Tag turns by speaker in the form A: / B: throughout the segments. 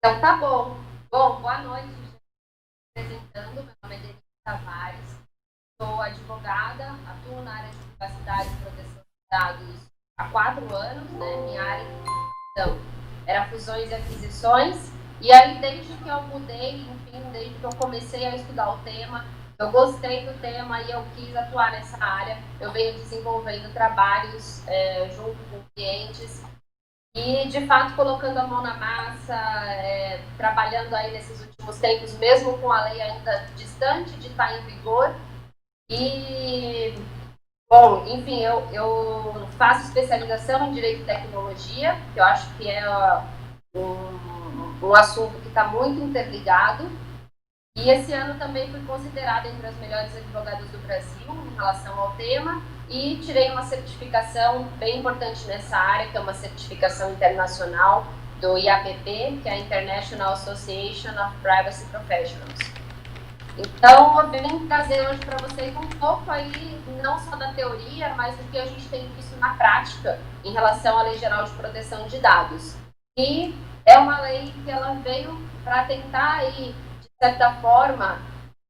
A: Então tá bom. Bom, boa noite, gente. Apresentando, meu nome é Denise Tavares, sou advogada, atuo na área de privacidade e proteção de dados há 4 anos, né? Minha área de atuação era fusões e aquisições, e aí desde que eu mudei, enfim, desde que eu comecei a estudar o tema, eu gostei do tema e eu quis atuar nessa área. Eu venho desenvolvendo trabalhos junto com clientes e, de fato, colocando a mão na massa, trabalhando aí nesses últimos tempos, mesmo com a lei ainda distante de estar em vigor. E, bom, enfim, eu faço especialização em Direito e Tecnologia, que eu acho que é um assunto que está muito interligado. E esse ano também fui considerada entre as melhores advogadas do Brasil em relação ao tema e tirei uma certificação bem importante nessa área, que é uma certificação internacional do IAPP, que é a International Association of Privacy Professionals. Então, eu vim trazer hoje para vocês um pouco aí, não só da teoria, mas do que a gente tem visto na prática em relação à Lei Geral de Proteção de Dados. E é uma lei que ela veio para tentar aí, de certa forma,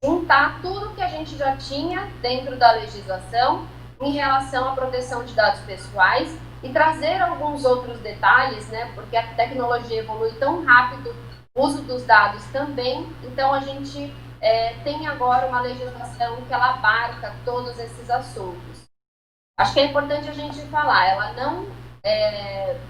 A: juntar tudo que a gente já tinha dentro da legislação em relação à proteção de dados pessoais e trazer alguns outros detalhes, né? Porque a tecnologia evolui tão rápido, o uso dos dados também, então a gente tem agora uma legislação que ela abarca todos esses assuntos. Acho que é importante a gente falar, ela não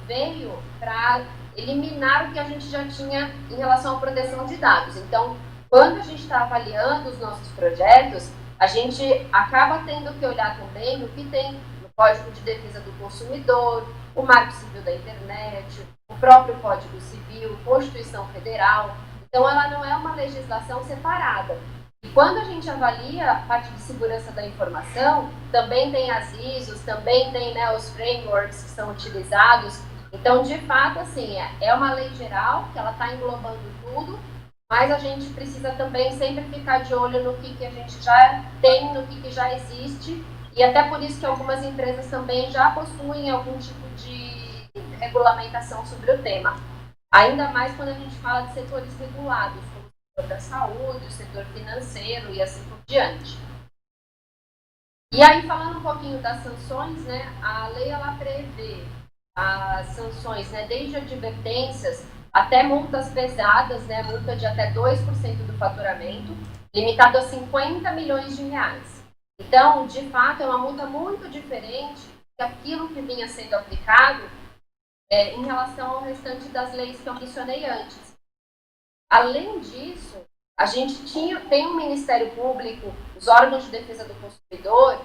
A: veio para eliminar o que a gente já tinha em relação à proteção de dados. Então, quando a gente está avaliando os nossos projetos, a gente acaba tendo que olhar também o que tem no Código de Defesa do Consumidor, o Marco Civil da Internet, o próprio Código Civil, Constituição Federal. Então, ela não é uma legislação separada. E quando a gente avalia a parte de segurança da informação, também tem as ISOs, também tem, né, os frameworks que são utilizados. Então, de fato, assim, é uma lei geral que ela está englobando tudo, mas a gente precisa também sempre ficar de olho no que a gente já tem, no que já existe, e até por isso que algumas empresas também já possuem algum tipo de regulamentação sobre o tema. Ainda mais quando a gente fala de setores regulados, como o setor da saúde, o setor financeiro e assim por diante. E aí, falando um pouquinho das sanções, né, a lei ela prevê as sanções, né, desde advertências até multas pesadas, né, multa de até 2% do faturamento, limitado a 50 milhões de reais. Então, de fato, é uma multa muito diferente daquilo que vinha sendo aplicado em relação ao restante das leis que eu mencionei antes. Além disso, a gente tem um Ministério Público, os órgãos de defesa do consumidor,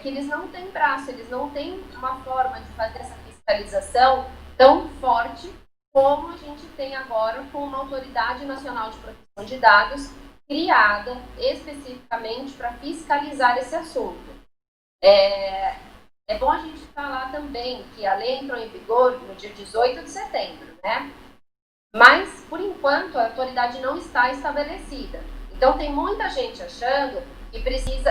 A: que eles não têm braço, eles não têm uma forma de fazer essa fiscalização tão forte como a gente tem agora com uma Autoridade Nacional de Proteção de Dados criada especificamente para fiscalizar esse assunto. É bom a gente falar também que a lei entrou em vigor no dia 18 de setembro, né? Mas, por enquanto, a autoridade não está estabelecida. Então, tem muita gente achando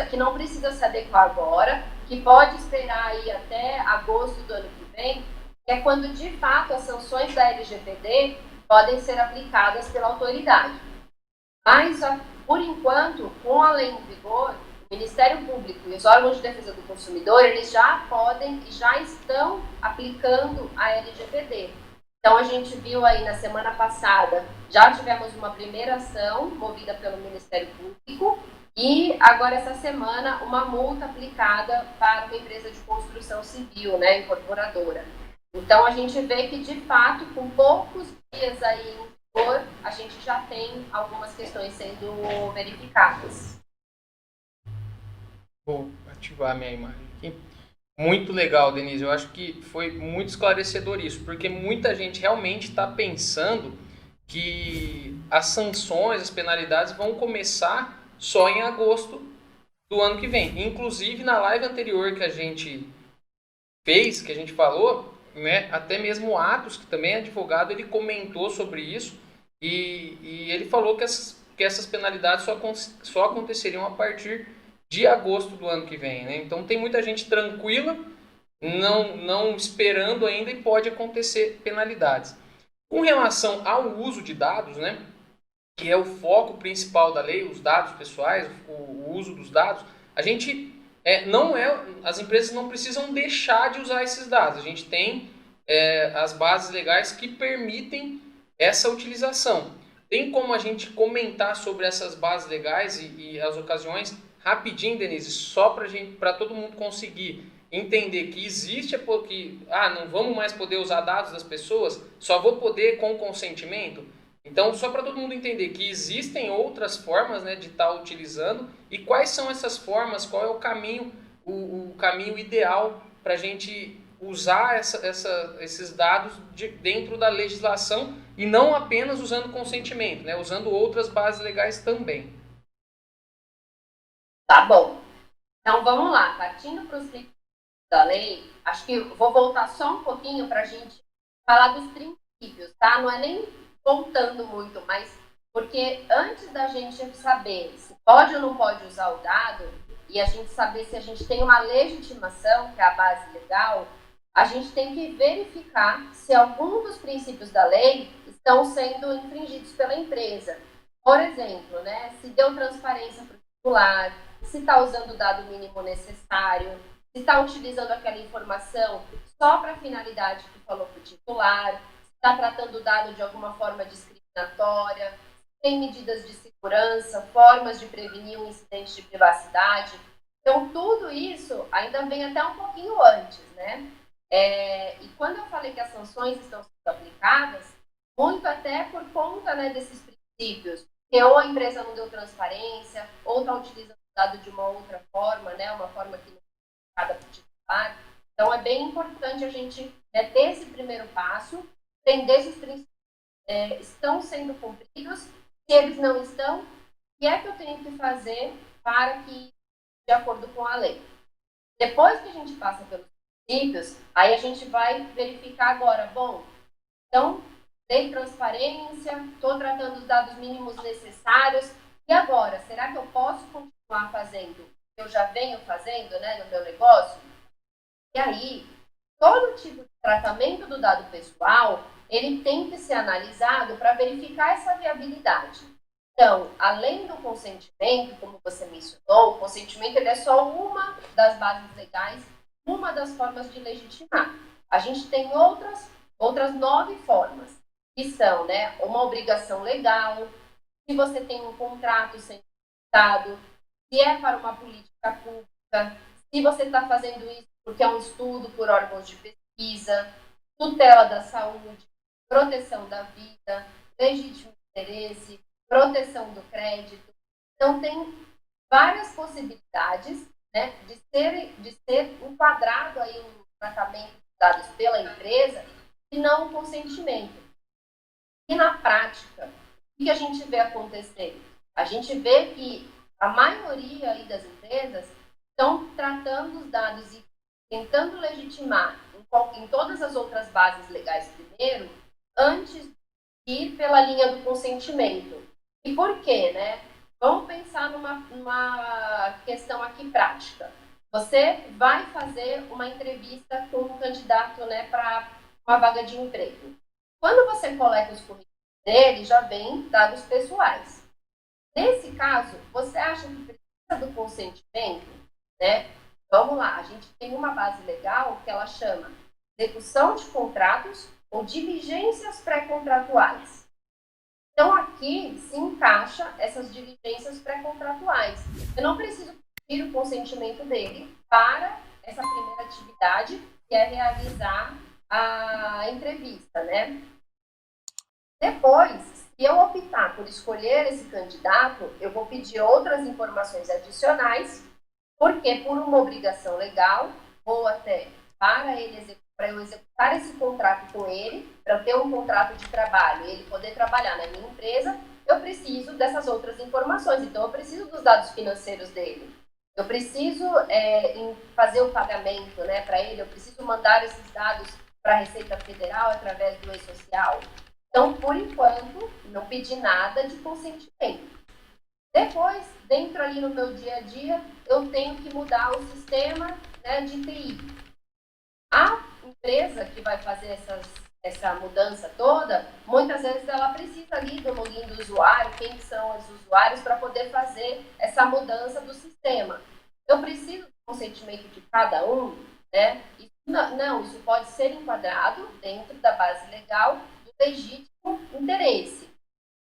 A: que não precisa se adequar agora, que pode esperar aí até agosto do ano que vem, que é quando, de fato, as sanções da LGPD podem ser aplicadas pela autoridade. Mas, por enquanto, com a lei em vigor, o Ministério Público e os órgãos de defesa do consumidor, eles já podem e já estão aplicando a LGPD. Então, a gente viu aí na semana passada, já tivemos uma primeira ação movida pelo Ministério Público e agora essa semana uma multa aplicada para uma empresa de construção civil, né, incorporadora. Então, a gente vê que, de fato, com poucos dias aí em vigor, a gente já tem algumas questões sendo verificadas.
B: Vou ativar minha imagem aqui. Muito legal, Denise. Eu acho que foi muito esclarecedor isso, porque muita gente realmente está pensando que as sanções, as penalidades vão começar só em agosto do ano que vem. Inclusive, na live anterior que a gente fez, que a gente falou, né, até mesmo o Atos, que também é advogado, ele comentou sobre isso e ele falou que essas penalidades só aconteceriam a partir de agosto do ano que vem. Né? Então tem muita gente tranquila, não esperando ainda e pode acontecer penalidades. Com relação ao uso de dados, né, que é o foco principal da lei, os dados pessoais, o uso dos dados, a gente não é, as empresas não precisam deixar de usar esses dados. A gente tem as bases legais que permitem essa utilização. Tem como a gente comentar sobre essas bases legais e as ocasiões rapidinho, Denise, só para todo mundo conseguir entender que existe que não vamos mais poder usar dados das pessoas, só vou poder com consentimento. Então, só para todo mundo entender que existem outras formas, né, de estar utilizando e quais são essas formas, qual é o caminho, o caminho ideal para a gente usar esses dados dentro da legislação e não apenas usando consentimento, né, usando outras bases legais também.
A: Tá bom. Então, vamos lá. Partindo para os princípios da lei, acho que vou voltar só um pouquinho para a gente falar dos princípios, tá? Não é nem voltando muito, mas porque antes da gente saber se pode ou não pode usar o dado e a gente saber se a gente tem uma legitimação, que é a base legal, a gente tem que verificar se algum dos princípios da lei estão sendo infringidos pela empresa. Por exemplo, né, se deu transparência para o titular, se está usando o dado mínimo necessário, se está utilizando aquela informação só para a finalidade que falou para o titular, está tratando o dado de alguma forma discriminatória, tem medidas de segurança, formas de prevenir um incidente de privacidade. Então, tudo isso ainda vem até um pouquinho antes, né? E quando eu falei que as sanções estão sendo aplicadas, muito até por conta, né, desses princípios, que ou a empresa não deu transparência, ou está utilizando o dado de uma outra forma, né, uma forma que não é indicada para o titular. Então, é bem importante a gente, né, ter esse primeiro passo, entender se os princípios estão sendo cumpridos, se eles não estão, o que é que eu tenho que fazer para que, de acordo com a lei. Depois que a gente passa pelos princípios, aí a gente vai verificar agora, bom, então, dei transparência, estou tratando os dados mínimos necessários, e agora, será que eu posso continuar fazendo o que eu já venho fazendo, né, no meu negócio? E aí, todo tipo de tratamento do dado pessoal, ele tem que ser analisado para verificar essa viabilidade. Então, além do consentimento, como você mencionou, o consentimento ele é só uma das bases legais, uma das formas de legitimar. A gente tem outras 9 formas, que são, né, uma obrigação legal, se você tem um contrato sendo citado, se é para uma política pública, se você está fazendo isso porque é um estudo por órgãos de pesquisa, tutela da saúde, proteção da vida, legítimo interesse, proteção do crédito. Então, tem várias possibilidades, né, de ser enquadrado aí um tratamento de dados pela empresa e não o consentimento. E na prática, o que a gente vê acontecer? A gente vê que a maioria aí das empresas estão tratando os dados e tentando legitimar em todas as outras bases legais primeiro, antes de ir pela linha do consentimento. E por quê, né? Vamos pensar numa questão aqui prática. Você vai fazer uma entrevista com um candidato, né, para uma vaga de emprego. Quando você coleta os currículos dele, já vem dados pessoais. Nesse caso, você acha que precisa do consentimento, né? Vamos lá, a gente tem uma base legal que ela chama execução de contratos ou diligências pré-contratuais. Então, aqui se encaixa essas diligências pré-contratuais. Eu não preciso pedir o consentimento dele para essa primeira atividade, que é realizar a entrevista, né? Depois, se eu optar por escolher esse candidato, eu vou pedir outras informações adicionais, porque por uma obrigação legal, ou até para eu executar esse contrato com ele, para eu ter um contrato de trabalho e ele poder trabalhar na minha empresa, eu preciso dessas outras informações. Então, eu preciso dos dados financeiros dele. Eu preciso fazer o pagamento, né, para ele, eu preciso mandar esses dados para a Receita Federal através do e-social. Então, por enquanto, não pedi nada de consentimento. Depois, dentro ali no meu dia a dia, eu tenho que mudar o sistema, né, de TI. A empresa que vai fazer essa mudança toda, muitas vezes ela precisa ali do login do usuário, quem são os usuários, para poder fazer essa mudança do sistema. Eu preciso do consentimento de cada um, né? Não, isso pode ser enquadrado dentro da base legal do legítimo interesse.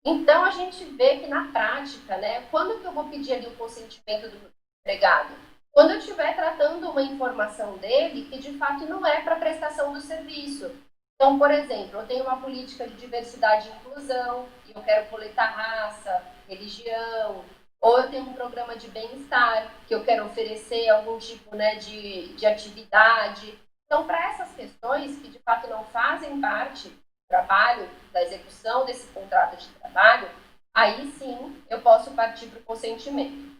A: Então, a gente vê que na prática, né, quando que eu vou pedir ali o consentimento do empregado? Quando eu estiver tratando uma informação dele que de fato não é para prestação do serviço. Então, por exemplo, eu tenho uma política de diversidade e inclusão, e eu quero coletar raça, religião, ou eu tenho um programa de bem-estar, que eu quero oferecer algum tipo, né, de atividade. Então, para essas questões que de fato não fazem parte do trabalho, da execução desse contrato de trabalho, aí sim eu posso partir para o consentimento.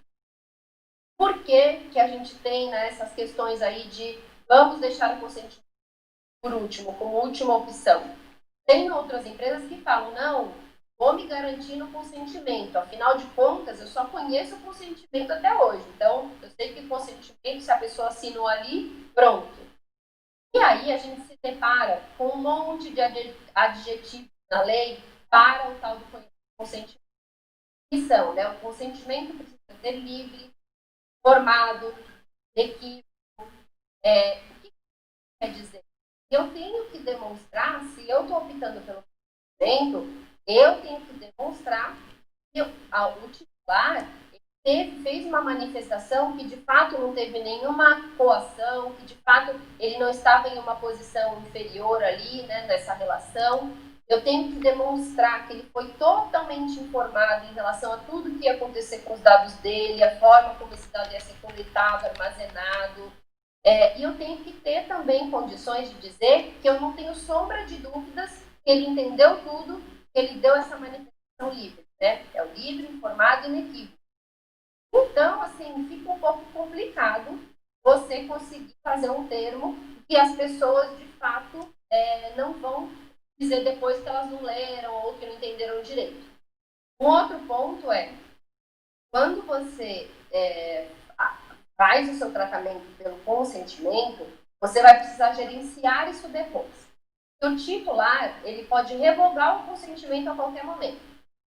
A: Por que a gente tem, né, essas questões aí de vamos deixar o consentimento por último, como última opção? Tem outras empresas que falam, não, vou me garantir no consentimento. Afinal de contas, eu só conheço o consentimento até hoje. Então, eu sei que o consentimento, se a pessoa assinou ali, pronto. E aí a gente se depara com um monte de adjetivos na lei para o tal do consentimento. Que são, né? O consentimento precisa ser livre, formado, equívoco. O que quer dizer? Eu tenho que demonstrar, se eu estou optando pelo consentimento, eu tenho que demonstrar que o titular fez uma manifestação que de fato não teve nenhuma coação, que de fato ele não estava em uma posição inferior ali, né, nessa relação. Eu tenho que demonstrar que ele foi totalmente informado em relação a tudo que ia acontecer com os dados dele, a forma como esse dado ia ser coletado, armazenado. E eu tenho que ter também condições de dizer que eu não tenho sombra de dúvidas que ele entendeu tudo, que ele deu essa manifestação livre, né? É o livre, informado e inequívoco. Então, assim, fica um pouco complicado você conseguir fazer um termo que as pessoas, de fato, não vão dizer depois que elas não leram ou que não entenderam direito. Um outro ponto é, quando você faz o seu tratamento pelo consentimento, você vai precisar gerenciar isso depois. O titular, ele pode revogar o consentimento a qualquer momento.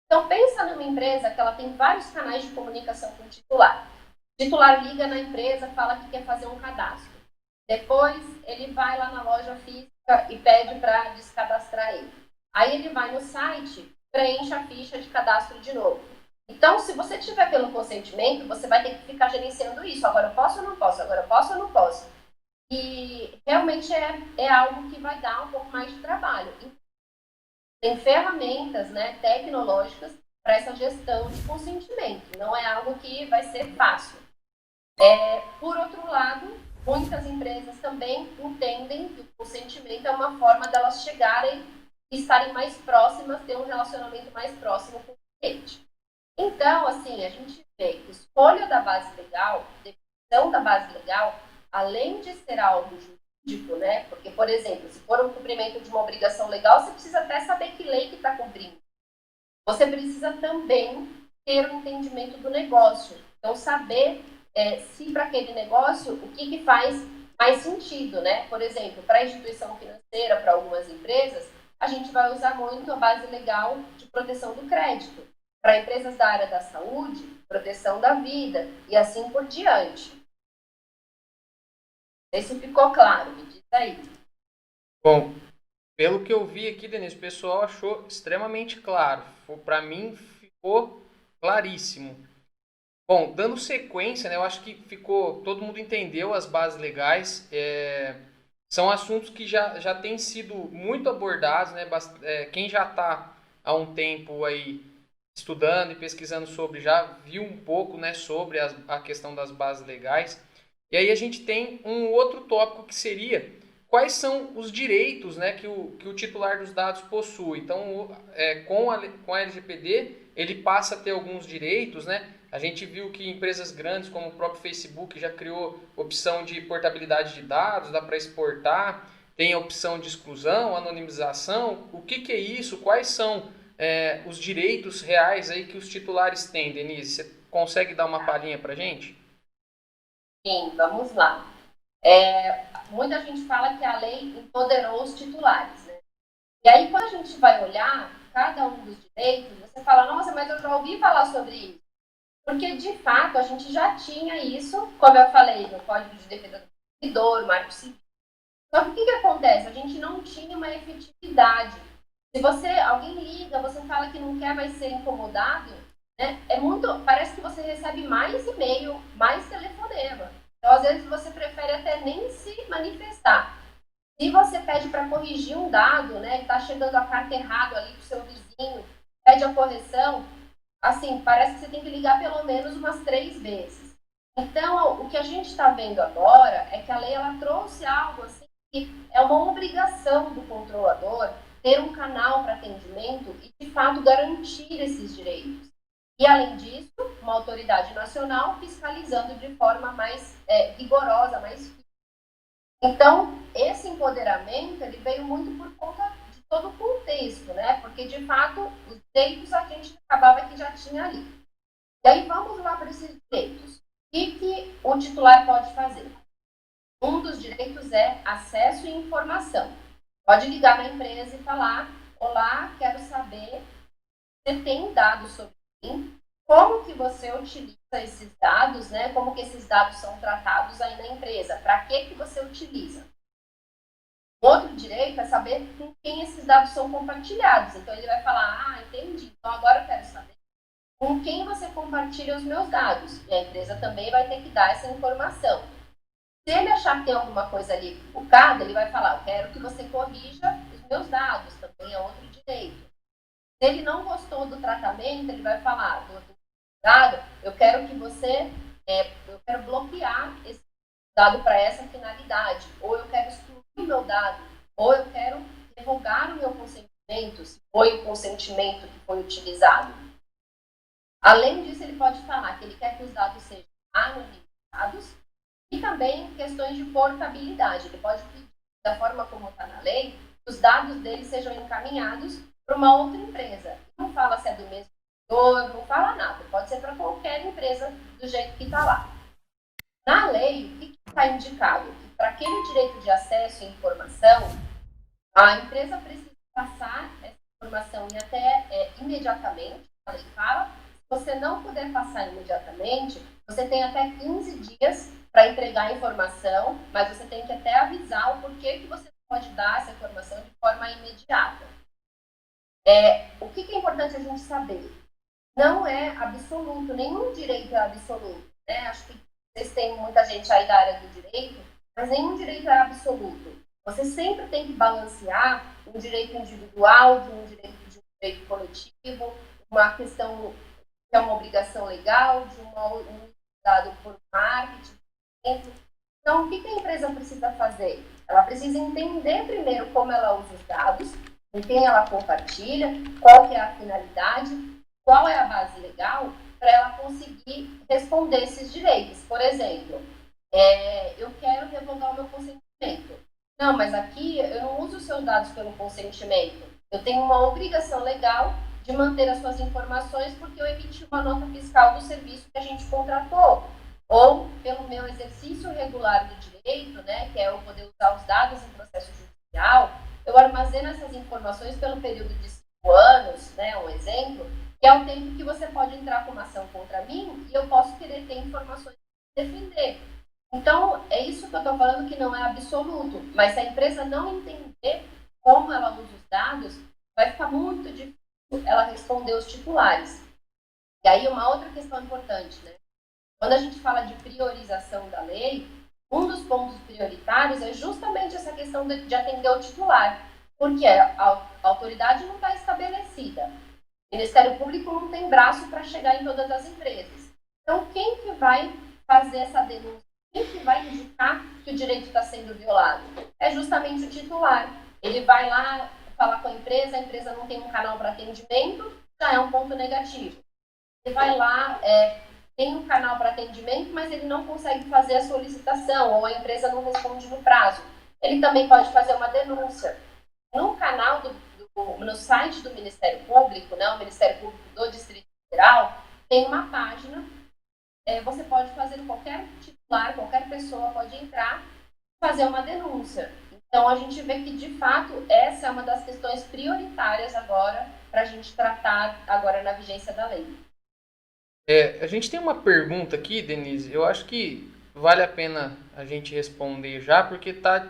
A: Então, pensa numa empresa que ela tem vários canais de comunicação com o titular. O titular liga na empresa, fala que quer fazer um cadastro. Depois, ele vai lá na loja física e pede para descadastrar ele. Aí ele vai no site, preenche a ficha de cadastro de novo. Então, se você tiver pelo consentimento, você vai ter que ficar gerenciando isso. Agora eu posso ou não posso? Agora eu posso ou não posso? E realmente é algo que vai dar um pouco mais de trabalho. Tem ferramentas, né, tecnológicas para essa gestão de consentimento. Não é algo que vai ser fácil. Por outro lado, muitas empresas também entendem que o consentimento é uma forma delas chegarem e estarem mais próximas, ter um relacionamento mais próximo com o cliente. Então, assim, a gente vê que escolha da base legal, definição da base legal, além de ser algo jurídico, né? Porque, por exemplo, se for um cumprimento de uma obrigação legal, você precisa até saber que lei que está cumprindo. Você precisa também ter um entendimento do negócio. Então, saber se para aquele negócio, o que faz mais sentido, né? Por exemplo, para a instituição financeira, para algumas empresas, a gente vai usar muito a base legal de proteção do crédito. Para empresas da área da saúde, proteção da vida e assim por diante. Não sei se ficou claro, me diz aí.
B: Bom, pelo que eu vi aqui, Denise, o pessoal achou extremamente claro. Para mim, ficou claríssimo. Bom, dando sequência, né, eu acho que todo mundo entendeu as bases legais. São assuntos que já têm sido muito abordados, né? Quem já está há um tempo aí estudando e pesquisando sobre já viu um pouco, né, sobre a questão das bases legais. E aí a gente tem um outro tópico que seria quais são os direitos, né, que o titular dos dados possui. Então, com a LGPD, ele passa a ter alguns direitos, né? A gente viu que empresas grandes, como o próprio Facebook, já criou opção de portabilidade de dados, dá para exportar, tem a opção de exclusão, anonimização. O que é isso? Quais são os direitos reais aí que os titulares têm, Denise? Você consegue dar uma palhinha para a gente?
A: Sim, vamos lá. Muita gente fala que a lei empoderou os titulares, né? E aí, quando a gente vai olhar cada um dos direitos, você fala, nossa, mas eu já ouvi falar sobre isso. Porque, de fato, a gente já tinha isso, como eu falei, no Código de Defesa do Consumidor, Marco Civil. Só que o que acontece? A gente não tinha uma efetividade. Se alguém liga, você fala que não quer, vai ser incomodado, né? Parece que você recebe mais e-mail, mais telefonema. Então, às vezes, você prefere até nem se manifestar. Se você pede para corrigir um dado, né? Está chegando a carta errado ali para o seu vizinho, pede a correção, assim, parece que você tem que ligar pelo menos umas 3 vezes. Então, o que a gente está vendo agora é que a lei ela trouxe algo assim que é uma obrigação do controlador ter um canal para atendimento e, de fato, garantir esses direitos. E, além disso, uma autoridade nacional fiscalizando de forma mais rigorosa, mais firme. Então, esse empoderamento ele veio muito por conta de todo o contexto, né? Porque, de fato, os direitos a gente acabava que já tinha ali. E aí, vamos lá para esses direitos. O que o titular pode fazer? Um dos direitos é acesso e informação. Pode ligar na empresa e falar, olá, quero saber, você tem dados sobre mim, como que você utiliza esses dados, né? Como que esses dados são tratados aí na empresa, para que você utiliza. Outro direito é saber com quem esses dados são compartilhados. Então, ele vai falar, entendi, então agora eu quero saber com quem você compartilha os meus dados. E a empresa também vai ter que dar essa informação. Se ele achar que tem alguma coisa ali equivocada, ele vai falar, eu quero que você corrija os meus dados, também é outro direito. Se ele não gostou do tratamento, ele vai falar, do dado, eu quero que você, eu quero bloquear esse dado para essa finalidade, ou eu quero excluir o meu dado, ou eu quero revogar o meu consentimento, se foi o consentimento que foi utilizado. Além disso, ele pode falar que ele quer que os dados sejam anonimizados e também questões de portabilidade. Ele pode pedir, da forma como está na lei, que os dados dele sejam encaminhados para uma outra empresa. Não fala se é do mesmo setor, não fala nada. Pode ser para qualquer empresa do jeito que está lá. Na lei, o que está indicado? Que para aquele direito de acesso à informação, a empresa precisa passar essa informação e até imediatamente, a lei fala. Se você não puder passar imediatamente, você tem até 15 dias para entregar a informação, mas você tem que até avisar o porquê que você pode dar essa informação de forma imediata. O que é importante a gente saber? Não é absoluto, nenhum direito é absoluto. Né? Acho que vocês têm muita gente aí da área do direito, mas nenhum direito é absoluto. Você sempre tem que balancear um direito individual de um direito coletivo, uma questão que é uma obrigação legal, de um dado por marketing. Então, o que a empresa precisa fazer? Ela precisa entender primeiro como ela usa os dados, com quem ela compartilha, qual que é a finalidade, qual é a base legal para ela conseguir responder esses direitos. Por exemplo, eu quero revogar o meu consentimento. Não, mas aqui eu não uso os seus dados pelo consentimento. Eu tenho uma obrigação legal de manter as suas informações porque eu emiti uma nota fiscal do serviço que a gente contratou. Ou pelo meu exercício regular do direito, né, que é eu poder usar os dados em processo judicial, eu armazeno essas informações pelo período de 5 anos, né, um exemplo, que é o tempo que você pode entrar com uma ação contra mim e eu posso querer ter informações para defender. Então, é isso que eu estou falando que não é absoluto, mas se a empresa não entender como ela usa os dados, vai ficar muito difícil ela responder os titulares. E aí, uma outra questão importante, né? Quando a gente fala de priorização da lei, um dos pontos prioritários é justamente essa questão de atender o titular, porque a autoridade não está estabelecida. O Ministério Público não tem braço para chegar em todas as empresas. Então, quem que vai fazer essa denúncia? Quem que vai indicar que o direito está sendo violado? É justamente o titular. Ele vai lá falar com a empresa não tem um canal para atendimento, já é um ponto negativo. Ele vai lá, tem um canal para atendimento, mas ele não consegue fazer a solicitação, ou a empresa não responde no prazo. Ele também pode fazer uma denúncia. No canal no site do Ministério Público, né, o Ministério Público do Distrito Federal, tem uma página, você pode fazer, qualquer titular, qualquer pessoa pode entrar e fazer uma denúncia. Então, a gente vê que, de fato, essa é uma das questões prioritárias agora para a gente tratar agora na vigência da lei.
B: A gente tem uma pergunta aqui, Denise, eu acho que vale a pena a gente responder já, porque está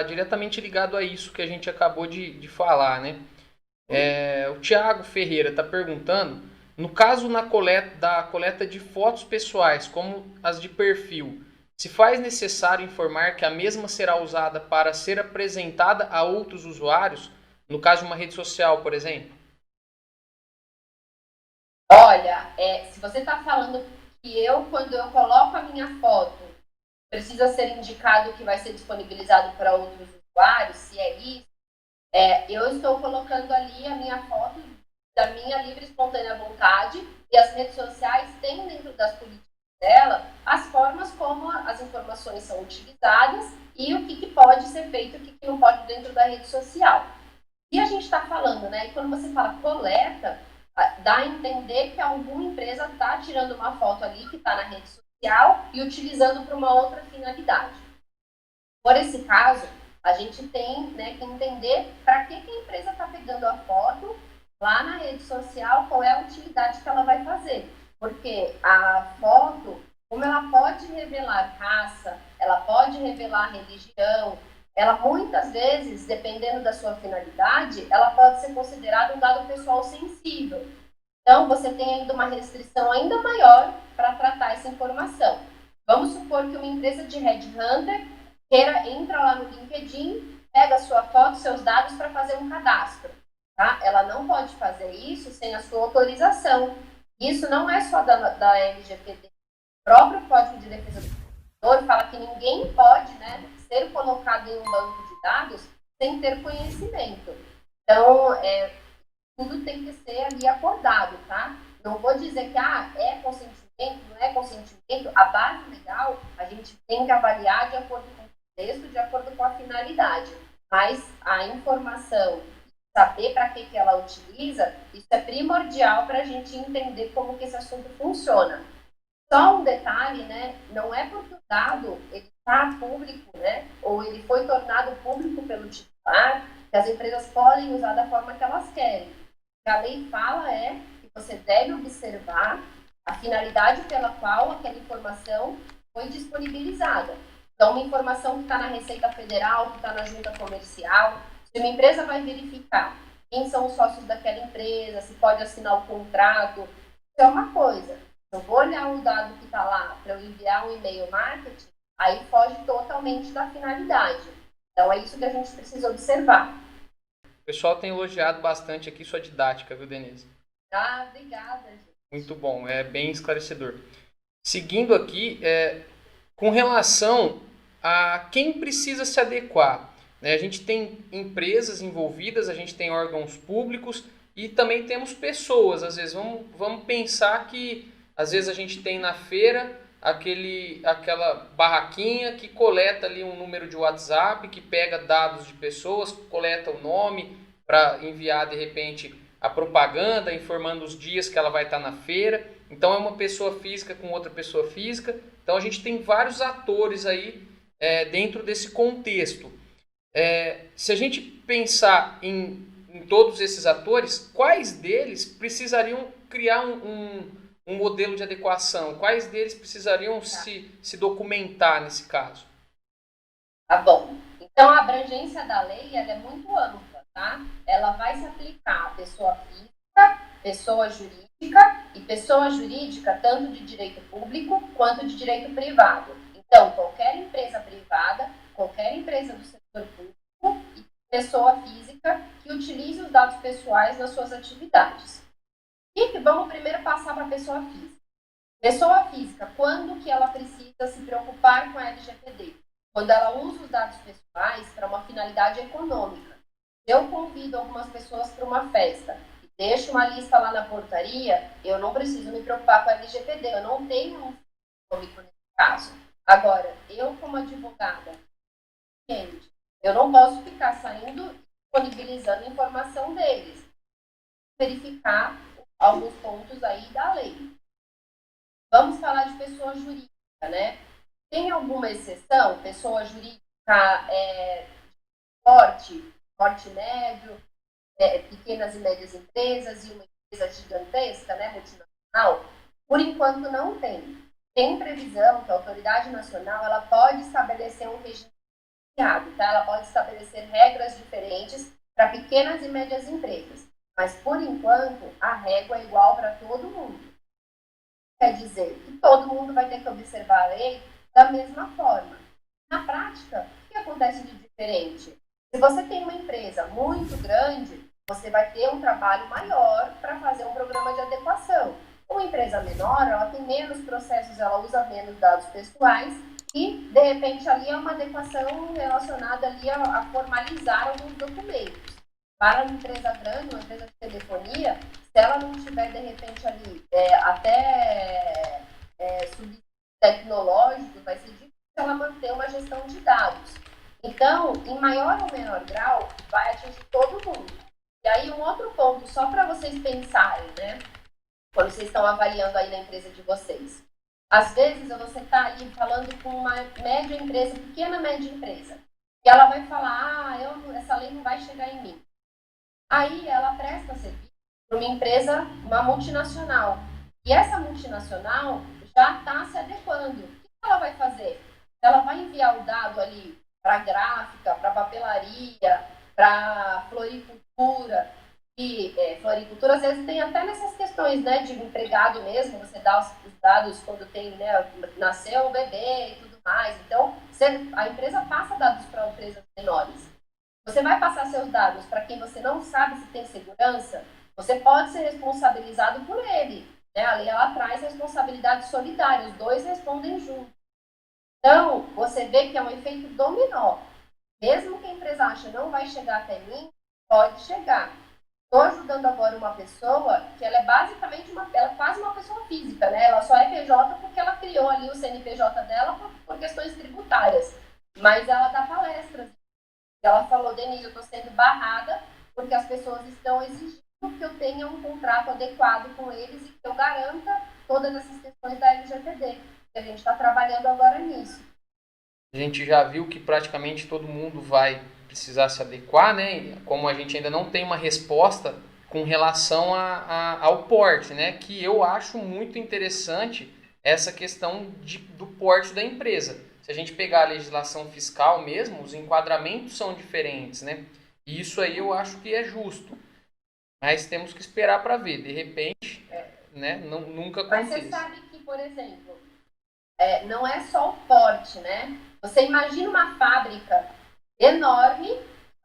B: diretamente ligado a isso que a gente acabou de falar, né? O Tiago Ferreira está perguntando, no caso da coleta de fotos pessoais, como as de perfil, se faz necessário informar que a mesma será usada para ser apresentada a outros usuários, no caso de uma rede social, por exemplo?
A: Olha, se você está falando que quando eu coloco a minha foto, precisa ser indicado que vai ser disponibilizado para outros usuários, se é isso, eu estou colocando ali a minha foto da minha livre e espontânea vontade, e as redes sociais têm dentro das políticas dela as formas como as informações são utilizadas e o que pode ser feito e o que não pode dentro da rede social. E a gente está falando, né? E quando você fala coleta, dá a entender que alguma empresa está tirando uma foto ali que está na rede social e utilizando para uma outra finalidade. Por esse caso, a gente tem, né, que entender para que a empresa está pegando a foto lá na rede social, qual é a utilidade que ela vai fazer. Porque a foto, como ela pode revelar raça, ela pode revelar religião, ela muitas vezes, dependendo da sua finalidade, ela pode ser considerada um dado pessoal sensível. Então, você tem ainda uma restrição ainda maior para tratar essa informação. Vamos supor que uma empresa de headhunter entra lá no LinkedIn, pega a sua foto, seus dados para fazer um cadastro. Tá? Ela não pode fazer isso sem a sua autorização. Isso não é só da LGPD. O próprio Código de Defesa do Consumidor fala que ninguém pode, né, ser colocado em um banco de dados sem ter conhecimento. Então, tudo tem que ser ali acordado, tá? Não vou dizer que é consentimento, não é consentimento. A base legal, a gente tem que avaliar de acordo com o contexto, de acordo com a finalidade. Mas a informação, saber para que ela utiliza, isso é primordial para a gente entender como que esse assunto funciona. Só um detalhe, né? Não é porque o dado está público, né? Ou ele foi tornado público pelo titular, que as empresas podem usar da forma que elas querem. O que a lei fala que você deve observar a finalidade pela qual aquela informação foi disponibilizada. Então, uma informação que está na Receita Federal, que está na Junta Comercial, se uma empresa vai verificar quem são os sócios daquela empresa, se pode assinar o contrato, isso é uma coisa. Se eu vou olhar o dado que está lá para eu enviar um e-mail marketing, aí foge totalmente da finalidade. Então, é isso que a gente precisa observar.
B: O pessoal tem elogiado bastante aqui sua didática, viu, Denise?
A: Obrigada, gente.
B: Muito bom, é bem esclarecedor. Seguindo aqui, com relação a quem precisa se adequar, né? A gente tem empresas envolvidas, a gente tem órgãos públicos e também temos pessoas. Às vezes, vamos pensar que às vezes a gente tem na feira aquela barraquinha que coleta ali um número de WhatsApp, que pega dados de pessoas, coleta o nome para enviar de repente a propaganda informando os dias que ela vai estar na feira. Então é uma pessoa física com outra pessoa física. Então a gente tem vários atores aí dentro desse contexto. Se a gente pensar em todos esses atores, quais deles precisariam criar um modelo de adequação? Quais deles precisariam se documentar nesse caso?
A: Tá bom. Então, a abrangência da lei ela é muito ampla, tá? Ela vai se aplicar à pessoa física, pessoa jurídica e pessoa jurídica tanto de direito público quanto de direito privado. Então, qualquer empresa privada, qualquer empresa do setor público e pessoa física que utilize os dados pessoais nas suas atividades. E vamos primeiro passar para a pessoa física. Pessoa física, quando que ela precisa se preocupar com a LGPD? Quando ela usa os dados pessoais para uma finalidade econômica. Se eu convido algumas pessoas para uma festa e deixo uma lista lá na portaria, eu não preciso me preocupar com a LGPD, eu não tenho um econômico nesse caso. Agora, eu como advogada, eu não posso ficar saindo disponibilizando informação deles. Verificar alguns pontos aí da lei. Vamos falar de pessoa jurídica, né? Tem alguma exceção? Pessoa jurídica
C: porte médio, pequenas e médias empresas e uma empresa gigantesca, né, multinacional, por enquanto não tem. Tem previsão que a autoridade nacional ela pode estabelecer um regime diferenciado, tá? Ela pode estabelecer regras diferentes para pequenas e médias empresas, mas por enquanto a régua é igual para todo mundo. Quer dizer que todo mundo vai ter que observar a lei da mesma forma. Na prática, o que acontece de diferente? Se você tem uma empresa muito grande, você vai ter um trabalho maior para fazer um programa de adequação. Uma empresa menor, ela tem menos processos, ela usa menos dados pessoais e, de repente, ali é uma adequação relacionada ali a formalizar alguns documentos. Para uma empresa grande, uma empresa de telefonia, se ela não tiver, de repente, ali até subsídios tecnológicos, vai ser difícil ela manter uma gestão de dados. Então, em maior ou menor grau, vai atingir todo mundo. E aí, um outro ponto, só para vocês pensarem, né? Quando vocês estão avaliando aí na empresa de vocês. Às vezes, você está ali falando com uma média empresa, pequena média empresa, e ela vai falar, essa lei não vai chegar em mim. Aí, ela presta serviço para uma empresa, uma multinacional. E essa multinacional já está se adequando. O que ela vai fazer? Ela vai enviar o dado ali para gráfica, para papelaria, para floricultura. E floricultura, às vezes, tem até nessas questões, né, de empregado mesmo, você dá os dados quando tem, né, nasceu o bebê e tudo mais. Então, a empresa passa dados para empresas menores. Você vai passar seus dados para quem você não sabe se tem segurança, você pode ser responsabilizado por ele. Né? A lei ela traz responsabilidade solidária, os dois respondem juntos. Então, você vê que é um efeito dominó. Mesmo que a empresa ache não vai chegar até mim, pode chegar. Estou ajudando agora uma pessoa que ela é basicamente ela é quase uma pessoa física, né? Ela só é PJ porque ela criou ali o CNPJ dela por questões tributárias. Mas ela dá palestras. Ela falou, Denise, eu estou sendo barrada porque as pessoas estão exigindo que eu tenha um contrato adequado com eles e que eu garanta todas essas questões da LGPD. E a gente está trabalhando agora nisso.
B: A gente já viu que praticamente todo mundo vai precisar se adequar, né? Como a gente ainda não tem uma resposta com relação ao porte, né? Que eu acho muito interessante essa questão do porte da empresa. Se a gente pegar a legislação fiscal mesmo, os enquadramentos são diferentes, né? E isso aí eu acho que é justo. Mas temos que esperar para ver. De repente, né? Nunca acontece.
C: Mas você sabe que, por exemplo, não é só o porte, né? Você imagina uma fábrica enorme,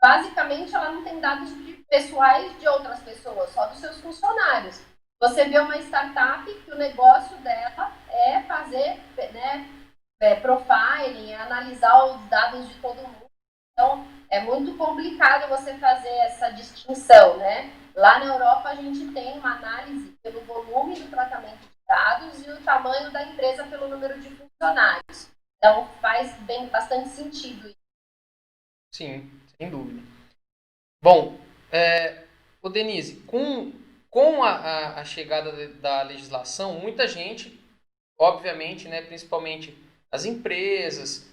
C: basicamente ela não tem dados pessoais de outras pessoas, só dos seus funcionários. Você vê uma startup que o negócio dela é fazer, né, profiling, analisar os dados de todo mundo. Então, é muito complicado você fazer essa distinção, né? Lá na Europa, a gente tem uma análise pelo volume do tratamento de dados e o tamanho da empresa pelo número de funcionários. Então, faz bastante sentido isso.
B: Sim, sem dúvida. Bom, Denise, com a chegada da legislação, muita gente, obviamente, né, principalmente as empresas,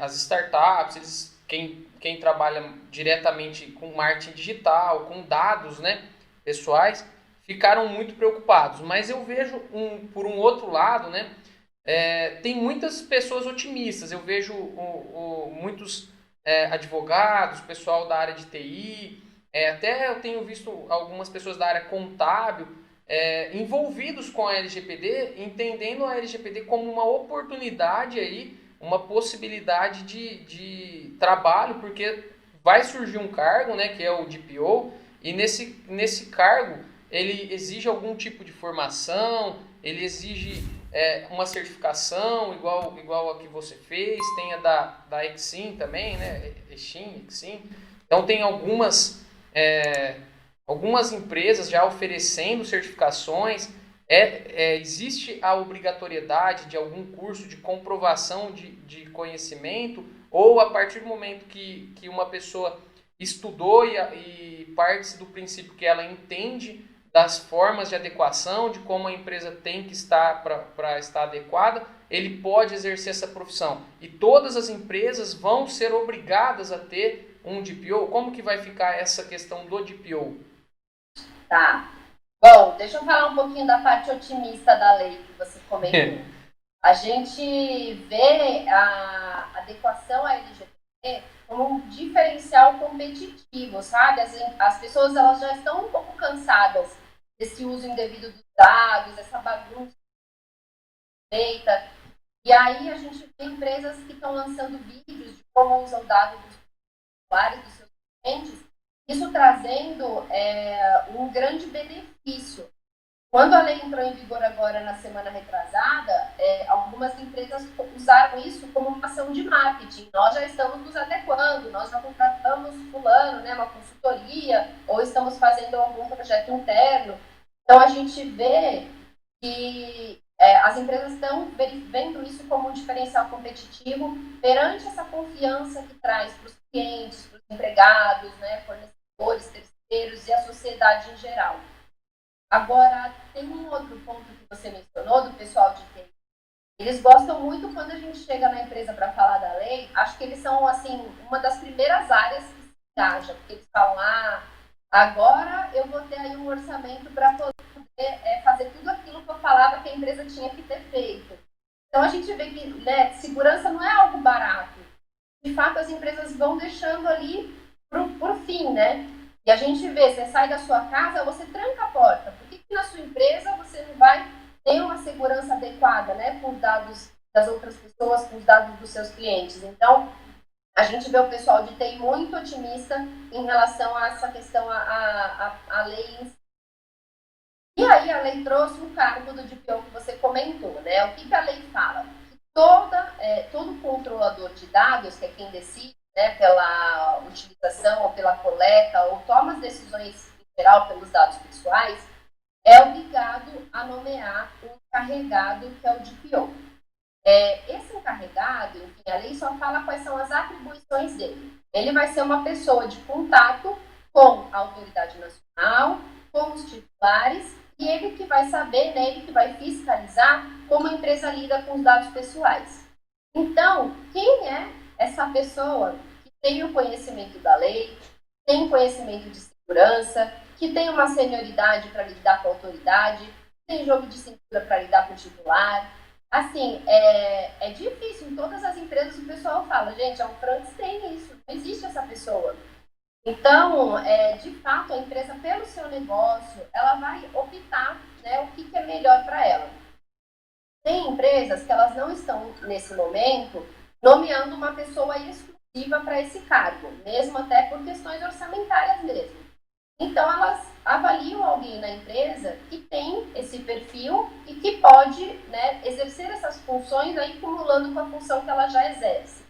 B: as startups, quem trabalha diretamente com marketing digital, com dados, né, pessoais, ficaram muito preocupados. Mas eu vejo, por um outro lado, né, tem muitas pessoas otimistas. Eu vejo muitos advogados, pessoal da área de TI, até eu tenho visto algumas pessoas da área contábil envolvidos com a LGPD, entendendo a LGPD como uma oportunidade aí, uma possibilidade de trabalho, porque vai surgir um cargo, né, que é o DPO, e nesse cargo ele exige algum tipo de formação, ele exige uma certificação igual a que você fez, tem a da Exim também, né, Exim. Então tem algumas empresas já oferecendo certificações. Existe a obrigatoriedade de algum curso de comprovação de conhecimento, ou a partir do momento que uma pessoa estudou e parte do princípio que ela entende das formas de adequação, de como a empresa tem que estar para estar adequada, ele pode exercer essa profissão. E todas as empresas vão ser obrigadas a ter um DPO. Como que vai ficar essa questão do DPO?
C: Tá. Bom, deixa eu falar um pouquinho da parte otimista da lei que você comentou. A gente vê a adequação à LGPD como um diferencial competitivo, sabe? As pessoas elas já estão um pouco cansadas desse uso indevido dos dados, essa bagunça feita. E aí a gente vê empresas que estão lançando vídeos de como usam dados dos usuários, dos seus clientes, isso trazendo um grande benefício. Quando a lei entrou em vigor agora na semana retrasada, algumas empresas usaram isso como uma ação de marketing. Nós já estamos nos adequando, nós já contratamos fulano, né, uma consultoria, ou estamos fazendo algum projeto interno. Então, a gente vê que as empresas estão vendo isso como um diferencial competitivo perante essa confiança que traz para os clientes, para os empregados, né, fornecedores, terceiros e a sociedade em geral. Agora, tem um outro ponto que você mencionou do pessoal de TI. Eles gostam muito quando a gente chega na empresa para falar da lei. Acho que eles são, assim, uma das primeiras áreas que se engaja, porque eles falam, agora eu vou ter aí um orçamento para poder fazer tudo aquilo que eu falava que a empresa tinha que ter feito. Então, a gente vê que, né, segurança não é algo barato. De fato, as empresas vão deixando ali por fim, né? E a gente vê, você sai da sua casa, você tranca a porta. Por que na sua empresa você não vai ter uma segurança adequada, né, com os dados das outras pessoas, com os dados dos seus clientes? Então, a gente vê o pessoal de TI muito otimista em relação a essa questão, a lei em si. E aí a lei trouxe um cargo do DPO que você comentou, né? O que a lei fala? Que todo controlador de dados, que é quem decide, né, pela utilização ou pela coleta, ou toma as decisões em geral pelos dados pessoais, é obrigado a nomear um encarregado, que é o DPO. Esse encarregado, enfim, a lei só fala quais são as atribuições dele. Ele vai ser uma pessoa de contato com a autoridade nacional, com os titulares, e ele que vai saber, né, ele que vai fiscalizar como a empresa lida com os dados pessoais. Então, quem é essa pessoa que tem o conhecimento da lei, tem conhecimento de segurança, que tem uma senioridade para lidar com a autoridade, tem jogo de cintura para lidar com o titular? Assim, é difícil. Em todas as empresas o pessoal fala, gente, a Ufrantes tem isso, não existe essa pessoa. Então, de fato, a empresa, pelo seu negócio, ela vai optar, né, o que é melhor para ela. Tem empresas que elas não estão, nesse momento, nomeando uma pessoa exclusiva para esse cargo, mesmo até por questões orçamentárias mesmo. Então, elas avaliam alguém na empresa que tem esse perfil e que pode, né, exercer essas funções aí, cumulando com a função que ela já exerce.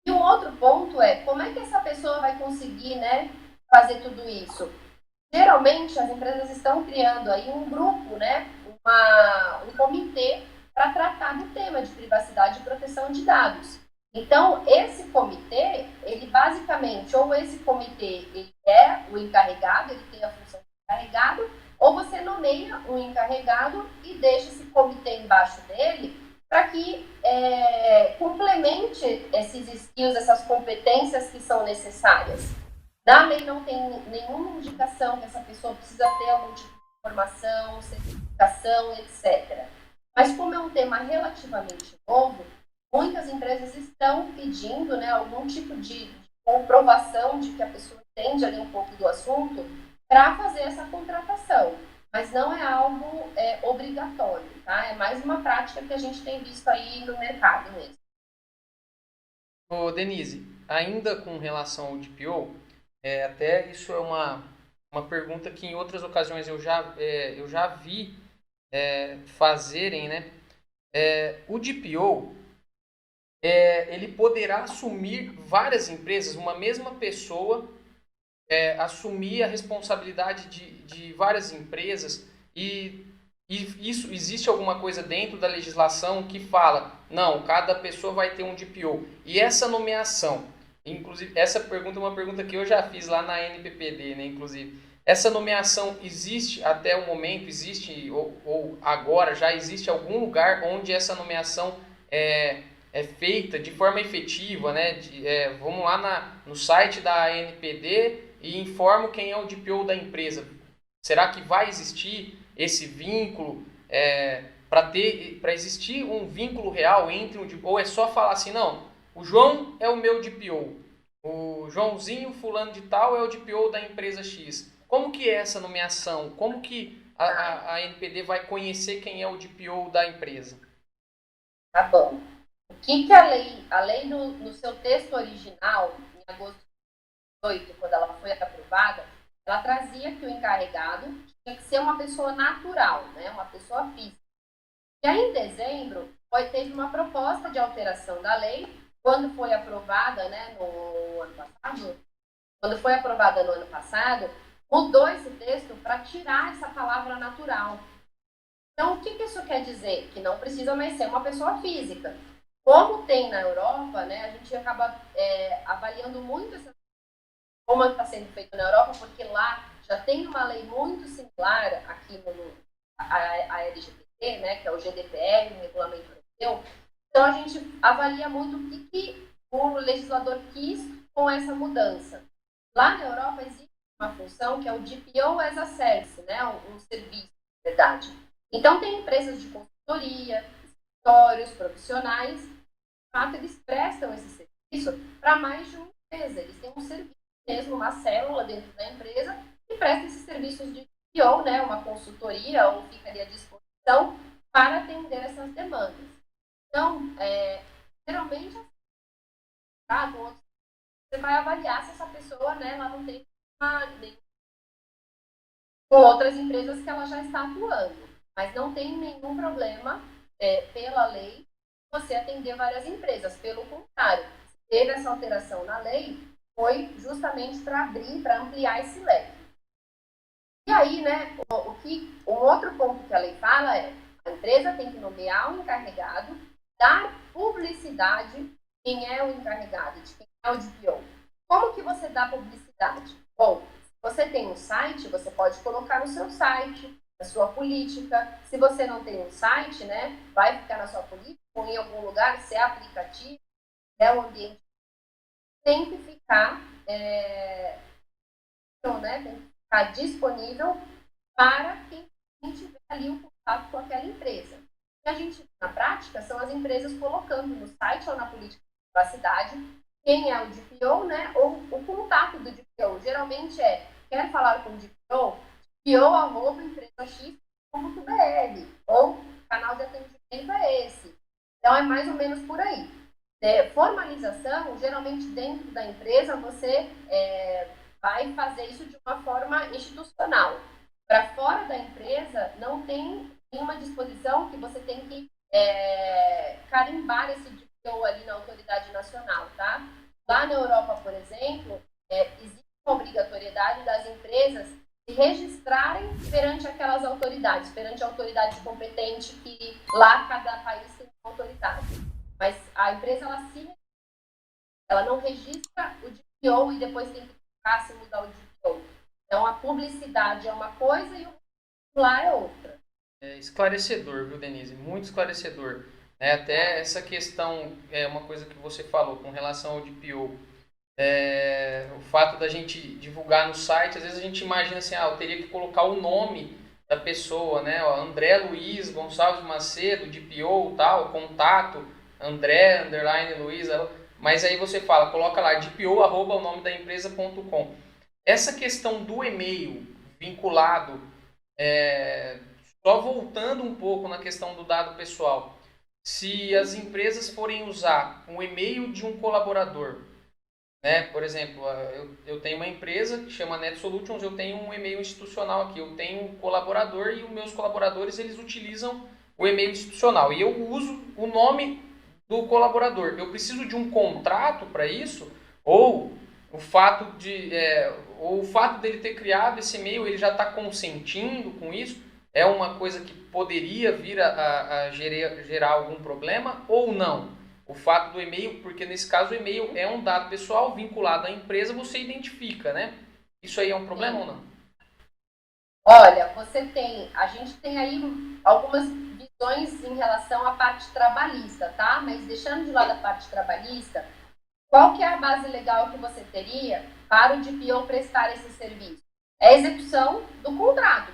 C: E um outro ponto é, como é que essa pessoa vai conseguir, né, fazer tudo isso? Geralmente, as empresas estão criando aí um grupo, né, um comitê para tratar do tema de privacidade e proteção de dados. Então, esse comitê, ele basicamente, ou esse comitê ele é o encarregado, ele tem a função de encarregado, ou você nomeia um encarregado e deixa esse comitê embaixo dele para que complemente esses skills, essas competências que são necessárias. Na lei não tem nenhuma indicação que essa pessoa precisa ter algum tipo de formação, certificação, etc. Mas como é um tema relativamente novo, muitas empresas estão pedindo, né, algum tipo de comprovação de que a pessoa entende ali um pouco do assunto para fazer essa contratação. Mas não é algo obrigatório, tá? É mais uma prática que a gente tem visto aí no mercado mesmo.
B: Ô, Denise, ainda com relação ao DPO, até isso é uma pergunta que em outras ocasiões eu já vi fazerem, né? O DPO, ele poderá assumir várias empresas, uma mesma pessoa assumir a responsabilidade de várias empresas e isso, existe alguma coisa dentro da legislação que fala, não, cada pessoa vai ter um DPO. E essa nomeação, Inclusive, essa pergunta é uma pergunta que eu já fiz lá na NPPD, né? Inclusive, essa nomeação existe até o momento, existe ou agora já existe algum lugar onde essa nomeação é feita de forma efetiva, né? Vamos lá no site da NPD e informo quem é o DPO da empresa. Será que vai existir esse vínculo para existir um vínculo real entre o DPO? Ou é só falar assim, não, o João é o meu DPO, o Joãozinho fulano de tal é o DPO da empresa X. Como que é essa nomeação? Como que a NPD vai conhecer quem é o DPO da empresa?
C: Tá bom. O que a lei no seu texto original, em agosto de 2018, quando ela foi aprovada, ela trazia que o encarregado tinha que ser uma pessoa natural, né, uma pessoa física. E aí, em dezembro, teve uma proposta de alteração da lei, quando foi aprovada, né, no ano passado, mudou esse texto para tirar essa palavra natural. Então, o que isso quer dizer? Que não precisa mais ser uma pessoa física. Como tem na Europa, né, a gente acaba avaliando muito como está sendo feito na Europa, porque lá já tem uma lei muito similar aqui a LGPD, né, que é o GDPR, o Regulamento Europeu. Então, a gente avalia muito o que o legislador quis com essa mudança. Lá na Europa existe uma função que é o DPO as a Service, né, um serviço, na verdade. Então, tem empresas de consultoria, escritórios, profissionais, de fato, eles prestam esse serviço para mais de uma empresa. Eles têm um serviço mesmo, uma célula dentro da empresa, que presta esses serviços de DPO, né, uma consultoria, ou fica ali à disposição para atender essas demandas. Então, geralmente, você vai avaliar se essa pessoa, né, ela não tem com outras empresas que ela já está atuando. Mas não tem nenhum problema, pela lei, você atender várias empresas. Pelo contrário, teve essa alteração na lei, foi justamente para ampliar esse leque. E aí, né, um outro ponto que a lei fala a empresa tem que nomear um encarregado, dar publicidade quem é o encarregado, de quem é o DPO. Como que você dá publicidade? Bom, se você tem um site, você pode colocar no seu site, na sua política. Se você não tem um site, né, vai ficar na sua política ou em algum lugar, se é aplicativo, é um ambiente. Tem que ficar, né, tem que ficar disponível para quem tiver ali o contato com aquela empresa. O que a gente, na prática, são as empresas colocando no site ou na política de privacidade quem é o DPO, né, ou o contato do DPO. Geralmente quer falar com o DPO, DPO@empresax.br, ou o canal de atendimento é esse. Então, é mais ou menos por aí. Formalização, geralmente dentro da empresa, você vai fazer isso de uma forma institucional. Para fora da empresa, não tem nenhuma disposição que você tem que carimbar esse DPO ali na autoridade nacional, tá? Lá na Europa, por exemplo, existe uma obrigatoriedade das empresas se registrarem perante aquelas autoridades, perante a autoridade competente, que lá cada país tem uma autoridade. Mas a empresa, ela não registra o DPO e depois tem que ficar se mudar o DPO. Então, a publicidade é uma coisa e o regular é outra.
B: Esclarecedor, viu, Denise? Muito esclarecedor. Até essa questão, uma coisa que você falou com relação ao DPO. O fato da gente divulgar no site, às vezes a gente imagina assim, eu teria que colocar o nome da pessoa, né? André Luiz Gonçalves Macedo, DPO, tal, contato, André, Luiz, mas aí você coloca lá, DPO, o nome da empresa.com. Essa questão do e-mail vinculado, só voltando um pouco na questão do dado pessoal, se as empresas forem usar um e-mail de um colaborador, né? Por exemplo, eu tenho uma empresa que chama Net Solutions, eu tenho um e-mail institucional aqui, eu tenho um colaborador e os meus colaboradores eles utilizam o e-mail institucional e eu uso o nome do colaborador. Eu preciso de um contrato para isso? Ou o fato dele ter criado esse e-mail, ele já está consentindo com isso? É uma coisa que poderia vir a gerar algum problema ou não? o fato do e-mail, porque nesse caso o e-mail é um dado pessoal vinculado à empresa, você identifica, né? Isso aí é um problema ou não?
C: Olha, a gente tem aí algumas visões em relação à parte trabalhista, tá? Mas deixando de lado a parte trabalhista, qual que é a base legal que você teria para o DPO prestar esse serviço? É a execução do contrato,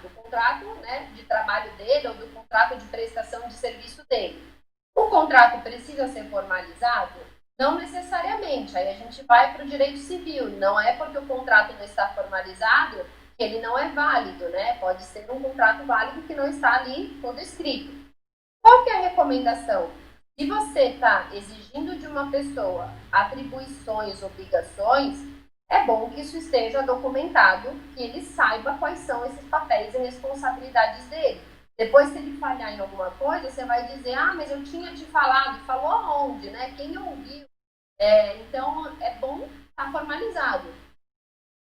C: né, de trabalho dele ou do contrato de prestação de serviço dele. O contrato precisa ser formalizado? Não necessariamente. Aí a gente vai para o direito civil. Não é porque o contrato não está formalizado que ele não é válido, né? Pode ser um contrato válido que não está ali todo escrito. Qual que é a recomendação? Se você está exigindo de uma pessoa atribuições, obrigações, é bom que isso esteja documentado, que ele saiba quais são esses papéis e responsabilidades dele. Depois, se ele falhar em alguma coisa, você vai dizer, ah, mas eu tinha te falado, falou aonde, né? Quem ouviu? Então, é bom estar formalizado.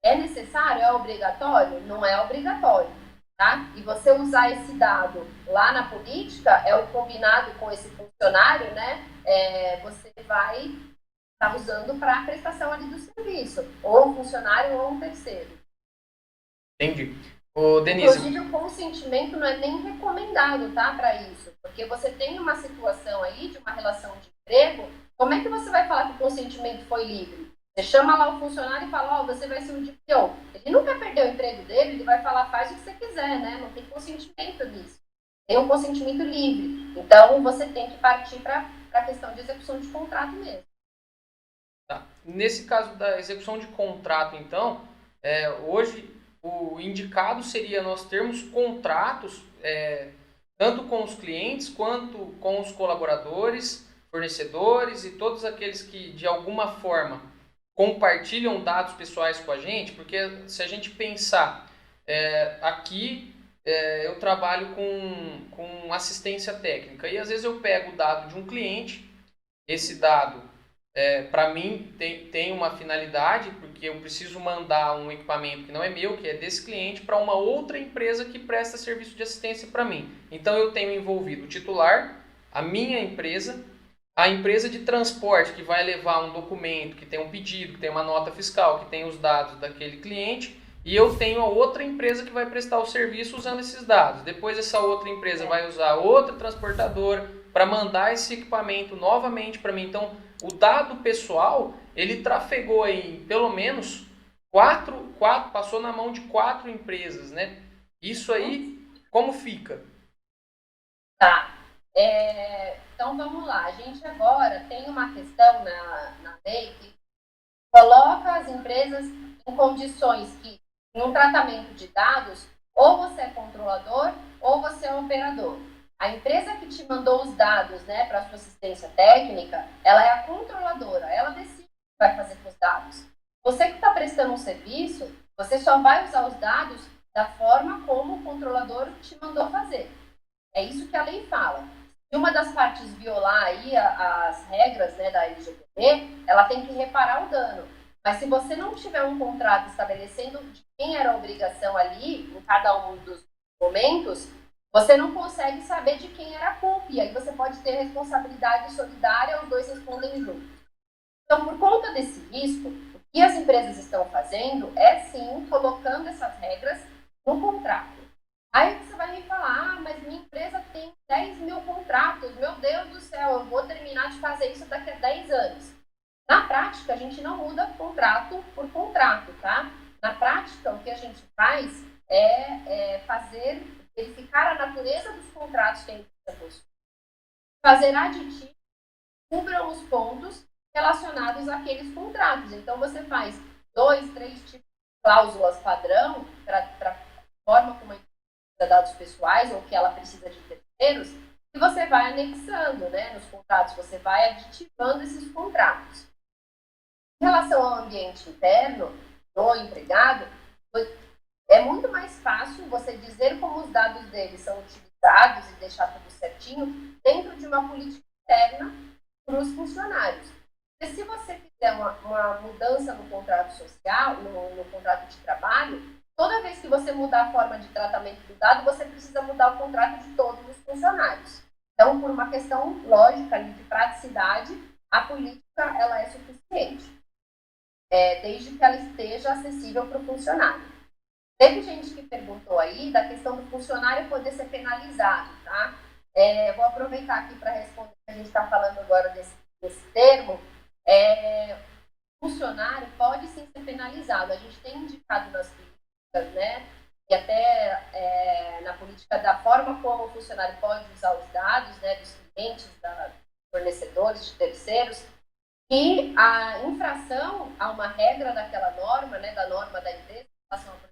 C: É necessário? É obrigatório? Não é obrigatório, tá? E você usar esse dado lá na política, é o combinado com esse funcionário, né? Você vai estar usando para a prestação ali do serviço, ou um funcionário ou um terceiro.
B: Entendi. Ô, Denise.
C: Inclusive, o consentimento não é nem recomendado, tá, para isso. Porque você tem uma situação aí de uma relação de emprego, como é que você vai falar que o consentimento foi livre? Você chama lá o funcionário e fala, você vai ser um DPO. Ele não quer perder o emprego dele, ele vai falar, faz o que você quiser, né? Não tem consentimento nisso. Tem um consentimento livre. Então, você tem que partir para a questão de execução de contrato mesmo.
B: Tá. Nesse caso da execução de contrato, então, hoje o indicado seria nós termos contratos tanto com os clientes quanto com os colaboradores, fornecedores e todos aqueles que de alguma forma compartilham dados pessoais com a gente, porque se a gente pensar aqui eu trabalho com assistência técnica e às vezes eu pego o dado de um cliente, esse dado para mim tem uma finalidade, porque eu preciso mandar um equipamento que não é meu, que é desse cliente, para uma outra empresa que presta serviço de assistência para mim. Então eu tenho envolvido o titular, a minha empresa, a empresa de transporte que vai levar um documento, que tem um pedido, que tem uma nota fiscal, que tem os dados daquele cliente, e eu tenho a outra empresa que vai prestar o serviço usando esses dados. Depois essa outra empresa vai usar outra transportadora para mandar esse equipamento novamente para mim. Então, o dado pessoal, ele trafegou em pelo menos quatro, passou na mão de 4 empresas, né? Isso aí, como fica?
C: Tá. Então, vamos lá. A gente agora tem uma questão na lei que coloca as empresas em condições que, em um tratamento de dados, ou você é controlador ou você é operador. A empresa que te mandou os dados, né, para a sua assistência técnica, ela é a controladora, ela decide o que vai fazer com os dados. Você que está prestando um serviço, você só vai usar os dados da forma como o controlador te mandou fazer. É isso que a lei fala. Se uma das partes violar aí as regras, né, da LGPD, ela tem que reparar o dano. Mas se você não tiver um contrato estabelecendo de quem era a obrigação ali, em cada um dos momentos, você não consegue saber de quem era a culpa. E aí você pode ter responsabilidade solidária, os dois respondem juntos. Então, por conta desse risco, o que as empresas estão fazendo é, sim, colocando essas regras no contrato. Aí você vai me falar, mas minha empresa tem 10 mil contratos, meu Deus do céu, eu vou terminar de fazer isso daqui a 10 anos. Na prática, a gente não muda contrato por contrato, tá? Na prática, o que a gente faz é verificar a natureza dos contratos que a empresa possui, fazer aditivos que cubram os pontos relacionados àqueles contratos. Então, você faz 2, 3 tipos de cláusulas padrão para a forma como a empresa usa dados pessoais ou que ela precisa de terceiros, e você vai anexando, né, nos contratos, você vai aditivando esses contratos. Em relação ao ambiente interno do empregado, é muito mais fácil você dizer como os dados dele são utilizados e deixar tudo certinho dentro de uma política interna para os funcionários. Porque se você fizer uma mudança no contrato social, no contrato de trabalho, toda vez que você mudar a forma de tratamento do dado, você precisa mudar o contrato de todos os funcionários. Então, por uma questão lógica de praticidade, a política ela é suficiente, desde que ela esteja acessível para o funcionário. Teve gente que perguntou aí da questão do funcionário poder ser penalizado, tá? Vou aproveitar aqui para responder, a gente está falando agora desse termo. Funcionário pode sim ser penalizado. A gente tem indicado nas políticas, né? E até na política da forma como o funcionário pode usar os dados, né, dos clientes, dos fornecedores, de terceiros, e a infração a uma regra daquela norma, né, da norma da empresa, em relação a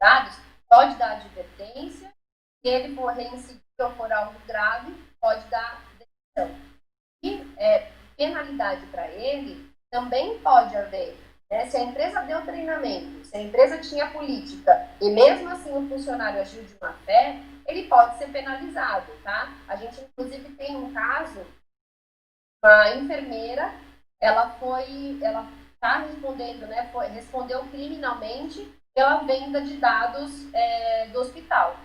C: dados, pode dar advertência. Se ele for reincidir ou for algo grave, pode dar demissão. E penalidade para ele também pode haver. Né? Se a empresa deu treinamento, se a empresa tinha política e mesmo assim o funcionário agiu de má fé, ele pode ser penalizado, tá? A gente inclusive tem um caso, uma enfermeira, ela está respondendo, né? Respondeu criminalmente pela venda de dados do hospital.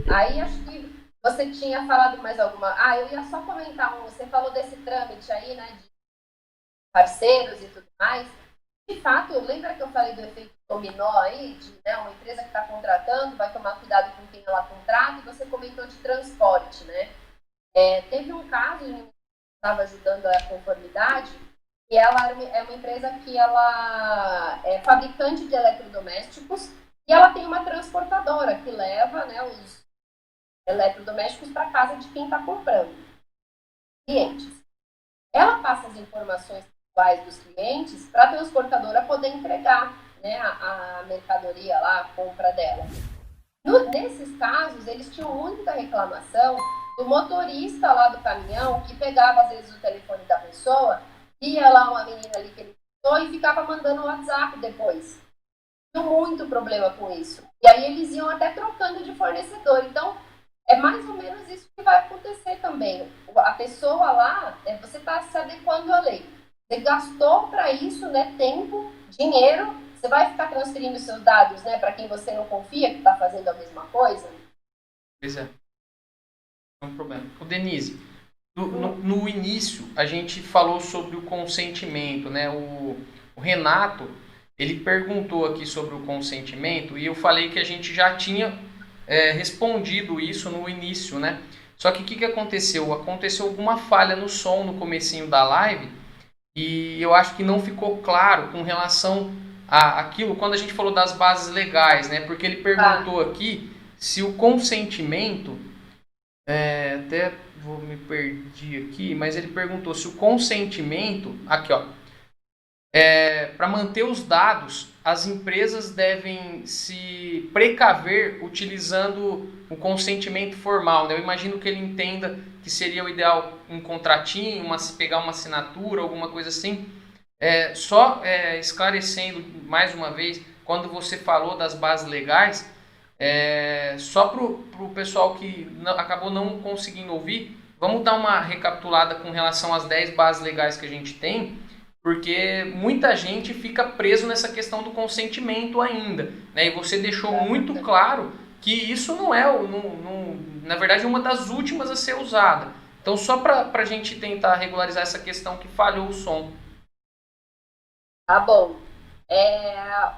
C: Aí acho que você tinha falado mais alguma. Eu ia só comentar você falou desse trâmite aí, né, de parceiros e tudo mais. De fato, lembra que eu falei do efeito dominó aí, de uma empresa que está contratando, vai tomar cuidado com quem ela contrata, e você comentou de transporte, né? Teve um caso, que estava ajudando a conformidade, e ela é uma empresa que ela é fabricante de eletrodomésticos, e ela tem uma transportadora que leva, né, os eletrodomésticos para casa de quem está comprando, clientes. Ela passa as informações pessoais dos clientes para a transportadora poder entregar, né, a mercadoria lá, a compra dela. Nesses casos, eles tinham muita reclamação do motorista lá do caminhão, que pegava às vezes o telefone da pessoa, ia lá uma menina ali que ele gostou e ficava mandando o WhatsApp depois. Tinha muito problema com isso. E aí eles iam até trocando de fornecedor. Então, é mais ou menos isso que vai acontecer também. A pessoa lá, você está se adequando à lei. Você gastou para isso, né, tempo, dinheiro, você vai ficar transferindo seus dados, né, para quem você não confia que está fazendo a mesma coisa?
B: Pois é. É um problema. O Denise, no início a gente falou sobre o consentimento, né? O Renato, ele perguntou aqui sobre o consentimento e eu falei que a gente já tinha respondido isso no início, né? Só que o que aconteceu? Aconteceu alguma falha no som no comecinho da live e eu acho que não ficou claro com relação àquilo quando a gente falou das bases legais, né? Porque ele perguntou aqui se o consentimento, até me perdi aqui, mas ele perguntou se o consentimento, aqui ó, para manter os dados, as empresas devem se precaver utilizando o consentimento formal, né? Eu imagino que ele entenda que seria o ideal um contratinho, pegar uma assinatura, alguma coisa assim. Só esclarecendo mais uma vez, quando você falou das bases legais, só para o pessoal que acabou não conseguindo ouvir, vamos dar uma recapitulada com relação às 10 bases legais que a gente tem, porque muita gente fica preso nessa questão do consentimento ainda, né? E você deixou muito claro que isso não é, na verdade, uma das últimas a ser usada. Então, só para a gente tentar regularizar essa questão que falhou o som.
C: Tá bom.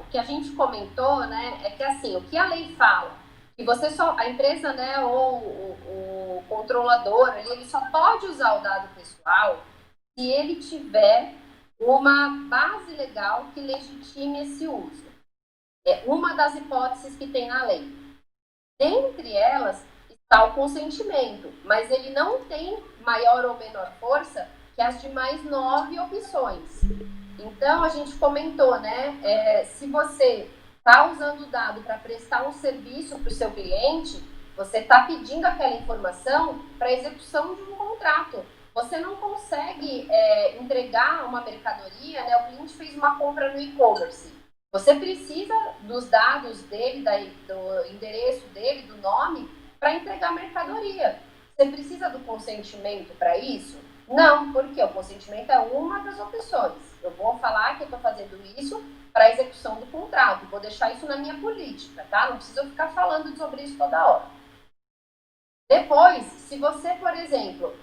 C: O que a gente comentou, né, é que assim, o que a lei fala, que a empresa, né, ou o controlador, ele só pode usar o dado pessoal se ele tiver uma base legal que legitime esse uso. É uma das hipóteses que tem na lei. Dentre elas está o consentimento, mas ele não tem maior ou menor força que as demais 9 opções. Então, a gente comentou, né? Se você está usando o dado para prestar um serviço para o seu cliente, você está pedindo aquela informação para execução de um contrato. Você não consegue entregar uma mercadoria, né? O cliente fez uma compra no e-commerce. Você precisa dos dados dele, do endereço dele, do nome, para entregar a mercadoria. Você precisa do consentimento para isso? Não, porque o consentimento é uma das opções. Eu vou falar que eu estou fazendo isso para a execução do contrato. Vou deixar isso na minha política, tá? Não preciso ficar falando sobre isso toda hora. Depois, se você, por exemplo,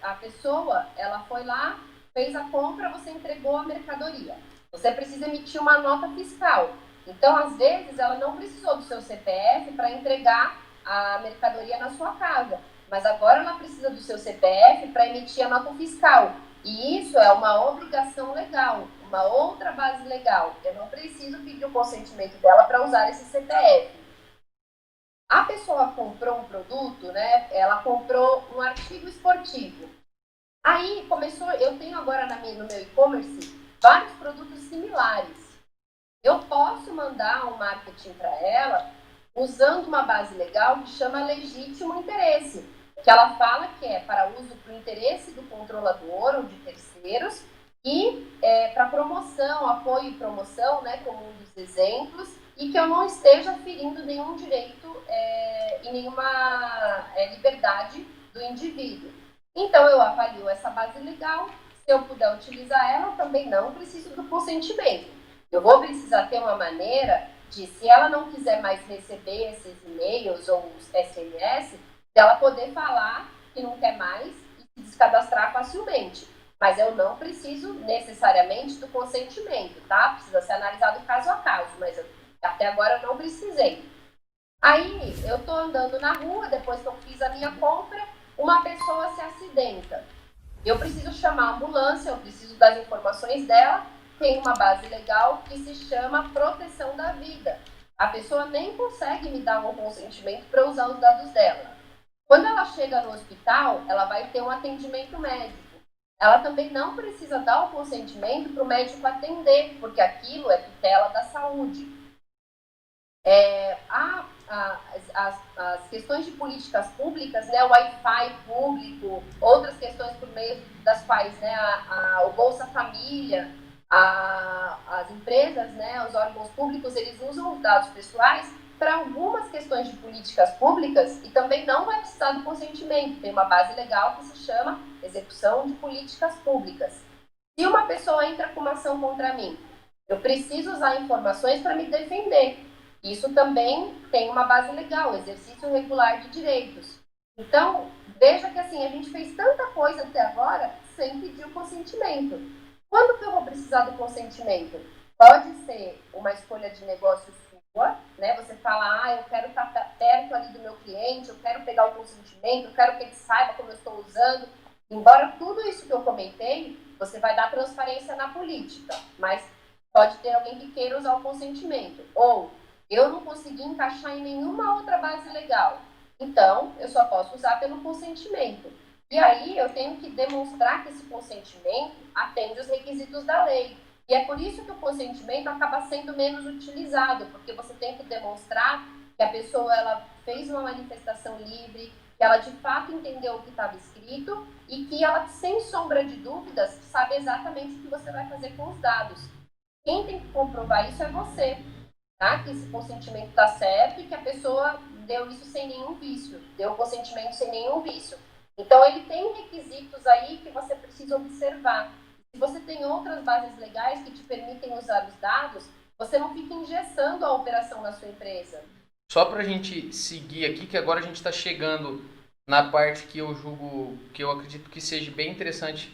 C: a pessoa, ela foi lá, fez a compra, você entregou a mercadoria. Você precisa emitir uma nota fiscal. Então, às vezes, ela não precisou do seu CPF para entregar a mercadoria na sua casa, mas agora ela precisa do seu CPF para emitir a nota fiscal. E isso é uma obrigação legal, uma outra base legal. Eu não preciso pedir o consentimento dela para usar esse CPF. A pessoa comprou um produto, né? Ela comprou um artigo esportivo. Aí começou, eu tenho agora no meu e-commerce vários produtos similares. Eu posso mandar um marketing para ela usando uma base legal que chama legítimo interesse, que ela fala que é para uso para o interesse do controlador ou de terceiros e para promoção, apoio e promoção, né, como um dos exemplos, e que eu não esteja ferindo nenhum direito e nenhuma liberdade do indivíduo. Então, eu avalio essa base legal. Se eu puder utilizar ela, eu também não preciso do consentimento. Eu vou precisar ter uma maneira de, se ela não quiser mais receber esses e-mails ou os SMS, dela poder falar que não quer mais e se descadastrar facilmente. Mas eu não preciso necessariamente do consentimento, tá? Precisa ser analisado caso a caso, mas até agora eu não precisei. Aí, eu tô andando na rua, depois que eu fiz a minha compra, uma pessoa se acidenta. Eu preciso chamar a ambulância, eu preciso das informações dela. Tem uma base legal que se chama proteção da vida. A pessoa nem consegue me dar um consentimento para usar os dados dela. Quando ela chega no hospital, ela vai ter um atendimento médico. Ela também não precisa dar o consentimento para o médico atender, porque aquilo é tutela da saúde. As questões de políticas públicas, né, o Wi-Fi público, outras questões por meio das quais, né, o Bolsa Família, as empresas, né, os órgãos públicos, eles usam os dados pessoais para algumas questões de políticas públicas e também não vai precisar do consentimento. Tem uma base legal que se chama execução de políticas públicas. Se uma pessoa entra com uma ação contra mim, eu preciso usar informações para me defender. Isso também tem uma base legal, exercício regular de direitos. Então, veja que assim, a gente fez tanta coisa até agora sem pedir o consentimento. Quando que eu vou precisar do consentimento? Pode ser uma escolha de negócio sua, né? Você fala, eu quero estar perto ali do meu cliente, eu quero pegar o consentimento, eu quero que ele saiba como eu estou usando. Embora tudo isso que eu comentei, você vai dar transparência na política, mas pode ter alguém que queira usar o consentimento. Ou eu não consegui encaixar em nenhuma outra base legal, então eu só posso usar pelo consentimento. E aí eu tenho que demonstrar que esse consentimento atende os requisitos da lei. E é por isso que o consentimento acaba sendo menos utilizado, porque você tem que demonstrar que a pessoa ela fez uma manifestação livre, que ela de fato entendeu o que estava escrito e que ela, sem sombra de dúvidas, sabe exatamente o que você vai fazer com os dados. Quem tem que comprovar isso é você, tá? Que esse consentimento está certo e que a pessoa deu isso sem nenhum vício, deu o consentimento sem nenhum vício. Então, ele tem requisitos aí que você precisa observar. Se você tem outras bases legais que te permitem usar os dados, você não fica engessando a operação na sua empresa.
B: Só para a gente seguir aqui, que agora a gente está chegando na parte que eu julgo, que eu acredito que seja bem interessante.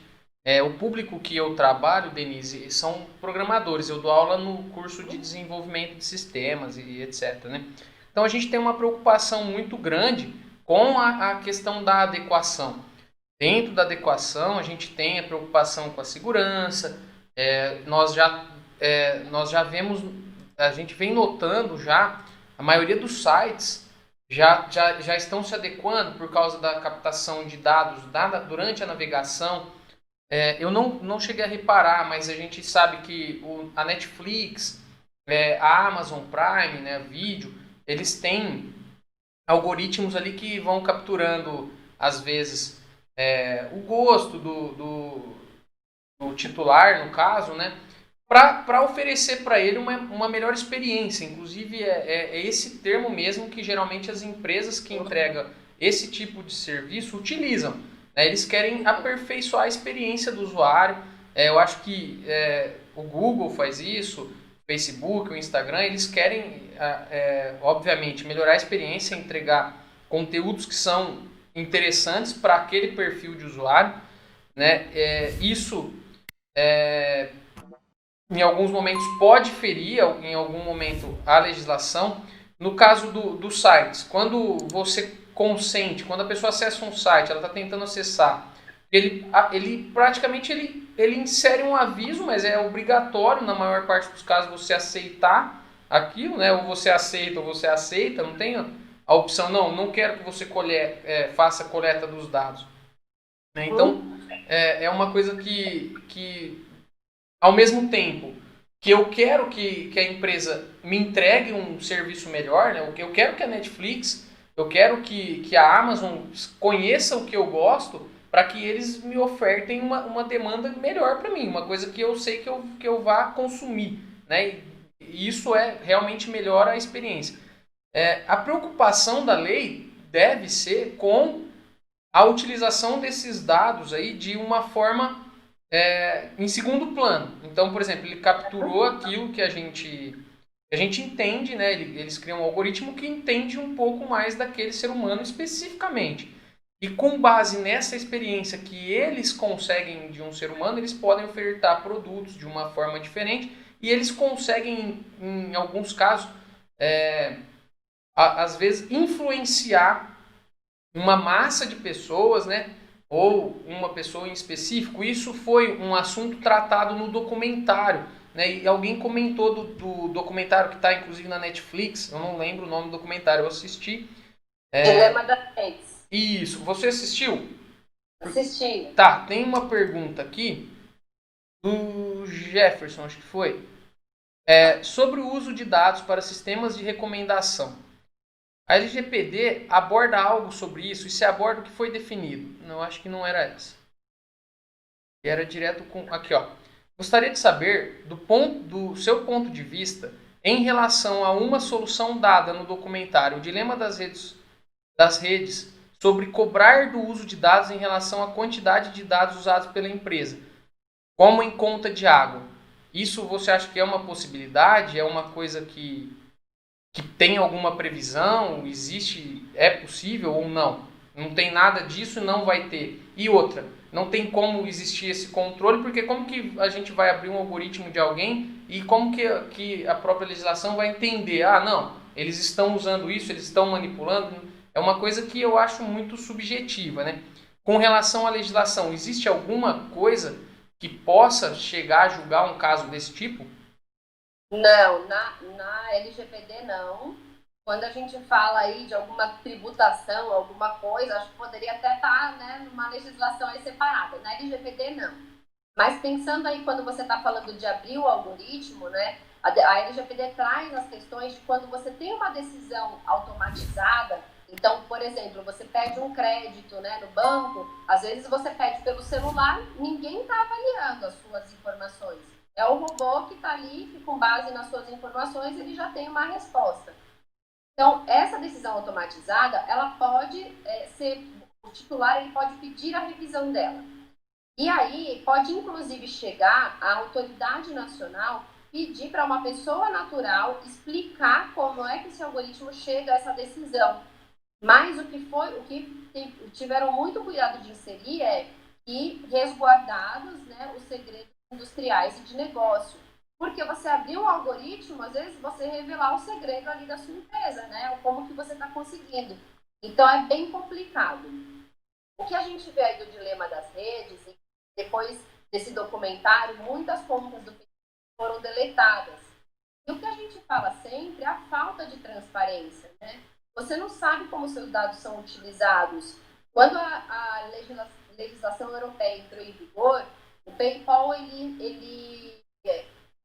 B: O público que eu trabalho, Denise, são programadores. Eu dou aula no curso de desenvolvimento de sistemas e etc, né? Então, a gente tem uma preocupação muito grande com a questão da adequação. Dentro da adequação, a gente tem a preocupação com a segurança. Nós já vemos, a gente vem notando já, a maioria dos sites já estão se adequando por causa da captação de dados durante a navegação. Eu não cheguei a reparar, mas a gente sabe que a Netflix, a Amazon Prime, né, vídeo, eles têm algoritmos ali que vão capturando, às vezes, o gosto do titular, no caso, né, para oferecer para ele uma melhor experiência. Inclusive, é esse termo mesmo que geralmente as empresas que entregam esse tipo de serviço utilizam. Eles querem aperfeiçoar a experiência do usuário. Eu acho que o Google faz isso, o Facebook, o Instagram, eles querem, obviamente, melhorar a experiência, entregar conteúdos que são interessantes para aquele perfil de usuário, né? Isso em alguns momentos pode ferir, em algum momento, a legislação. No caso dos sites, quando você consente, quando a pessoa acessa um site, ela está tentando acessar, ele praticamente ele insere um aviso, mas é obrigatório, na maior parte dos casos, você aceitar aquilo, né? Ou você aceita, não tem a opção, não quero que você faça coleta dos dados. Né? Então, é uma coisa que ao mesmo tempo que eu quero que a empresa me entregue um serviço melhor, né? Eu quero que a Netflix, eu quero que a Amazon conheça o que eu gosto para que eles me ofertem uma demanda melhor para mim, uma coisa que eu sei que eu vá consumir, né? E isso realmente melhora a experiência. A preocupação da lei deve ser com a utilização desses dados aí de uma forma em segundo plano. Então, por exemplo, ele capturou aquilo que a gente entende, né? Eles criam um algoritmo que entende um pouco mais daquele ser humano especificamente. E com base nessa experiência que eles conseguem de um ser humano, eles podem ofertar produtos de uma forma diferente e eles conseguem, em alguns casos, às vezes, influenciar uma massa de pessoas, né? Ou uma pessoa em específico. Isso foi um assunto tratado no documentário, né? E alguém comentou do documentário que está inclusive na Netflix, eu não lembro o nome do documentário, eu assisti.
C: Dilema das Redes.
B: Isso, você assistiu?
C: Assisti.
B: Tá, tem uma pergunta aqui do Jefferson, acho que foi, sobre o uso de dados para sistemas de recomendação. A LGPD aborda algo sobre isso e se aborda o que foi definido. Não, acho que não era essa. Era direto com... Aqui, ó. Gostaria de saber do seu ponto de vista em relação a uma solução dada no documentário O Dilema das Redes sobre cobrar do uso de dados em relação à quantidade de dados usados pela empresa, como em conta de água. Isso você acha que é uma possibilidade? É uma coisa que tem alguma previsão? Existe? É possível ou não? Não tem nada disso e não vai ter. E outra, não tem como existir esse controle, porque como que a gente vai abrir um algoritmo de alguém e como que a própria legislação vai entender? Ah, não, eles estão usando isso, eles estão manipulando. É uma coisa que eu acho muito subjetiva, né? Com relação à legislação, existe alguma coisa que possa chegar a julgar um caso desse tipo?
C: Não, na LGPD não. Quando a gente fala aí de alguma tributação, alguma coisa, acho que poderia até estar, né, numa legislação aí separada. Na LGPD não. Mas pensando aí quando você está falando de abrir o algoritmo, né, a LGPD traz as questões de quando você tem uma decisão automatizada. Então, por exemplo, você pede um crédito, né, no banco, às vezes você pede pelo celular, ninguém está avaliando as suas informações. É o robô que está ali, que com base nas suas informações, ele já tem uma resposta. Então, essa decisão automatizada, ela pode ser, o titular ele pode pedir a revisão dela. E aí, pode inclusive chegar a autoridade nacional pedir para uma pessoa natural explicar como é que esse algoritmo chega a essa decisão. Mas o que tiveram muito cuidado de inserir é que resguardados, né, os segredos industriais e de negócio. Porque você abrir um algoritmo, às vezes você revelar o segredo ali da sua empresa, né? Ou como que você está conseguindo. Então é bem complicado. O que a gente vê aí do dilema das redes, depois desse documentário, muitas contas do Facebook foram deletadas. E o que a gente fala sempre é a falta de transparência, né? Você não sabe como seus dados são utilizados. Quando a legislação europeia entrou em vigor, o PayPal ele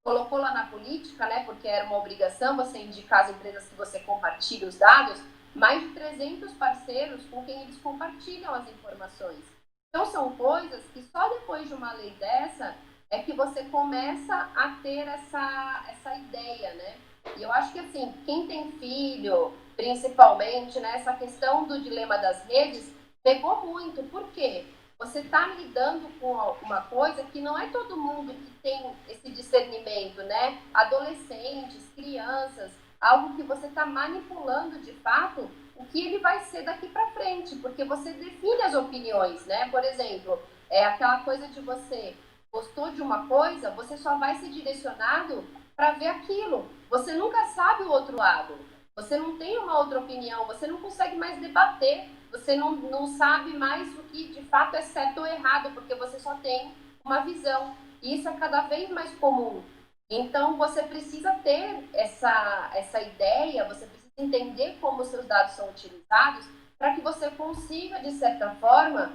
C: colocou lá na política, né, porque era uma obrigação você indicar as empresas que você compartilha os dados, mais de 300 parceiros com quem eles compartilham as informações. Então, são coisas que só depois de uma lei dessa é que você começa a ter essa ideia, né? E eu acho que, assim, quem tem filho, principalmente, né, essa questão do dilema das redes pegou muito. Por quê? Você está lidando com uma coisa que não é todo mundo que tem esse discernimento, né? Adolescentes, crianças, algo que você está manipulando de fato o que ele vai ser daqui para frente, porque você define as opiniões, né? Por exemplo, aquela coisa de você gostou de uma coisa, você só vai ser direcionado para ver aquilo. Você nunca sabe o outro lado. Você não tem uma outra opinião, você não consegue mais debater, você não sabe mais o que de fato é certo ou errado, porque você só tem uma visão. E isso é cada vez mais comum. Então, você precisa ter essa ideia, você precisa entender como os seus dados são utilizados para que você consiga, de certa forma,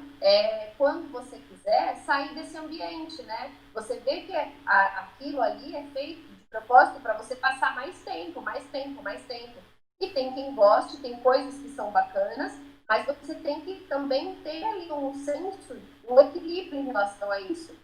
C: quando você quiser, sair desse ambiente, né? Você vê que aquilo ali é feito de propósito para você passar mais tempo, mais tempo, mais tempo. E tem quem goste, tem coisas que são bacanas, mas você tem que também ter ali um senso, um equilíbrio em relação a isso.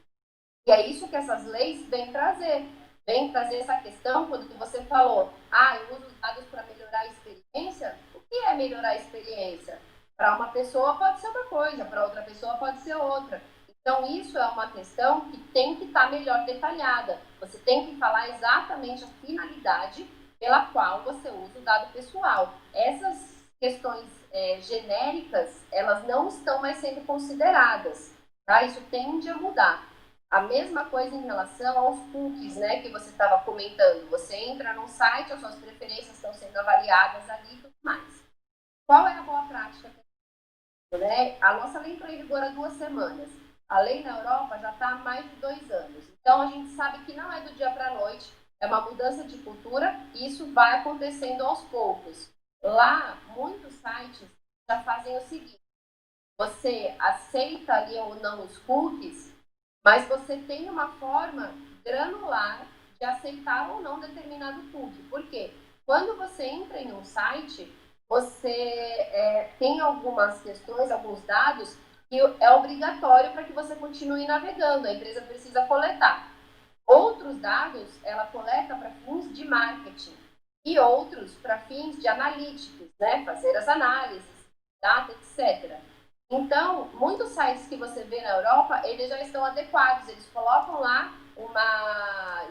C: E é isso que essas leis vêm trazer. Vem trazer essa questão, quando você falou, eu uso os dados para melhorar a experiência. O que é melhorar a experiência? Para uma pessoa pode ser uma coisa, para outra pessoa pode ser outra. Então, isso é uma questão que tem que estar melhor detalhada. Você tem que falar exatamente a finalidade pela qual você usa o dado pessoal. Essas questões genéricas, elas não estão mais sendo consideradas. Tá? Isso tende a mudar. A mesma coisa em relação aos cookies, né, que você estava comentando. Você entra num site, as suas preferências estão sendo avaliadas ali e tudo mais. Qual é a boa prática? Né? A nossa lei entrou em vigor há 2 semanas. A lei na Europa já está há mais de 2 anos. Então, a gente sabe que não é do dia para a noite, é uma mudança de cultura e isso vai acontecendo aos poucos. Lá, muitos sites já fazem o seguinte: você aceita ali ou não os cookies, mas você tem uma forma granular de aceitar ou não determinado cookie. Por quê? Quando você entra em um site, você tem algumas questões, alguns dados que é obrigatório para que você continue navegando. A empresa precisa coletar. Outros dados ela coleta para fins de marketing e outros para fins de analíticos, né? Fazer as análises, data, etc. Então, muitos sites que você vê na Europa, eles já estão adequados, eles colocam lá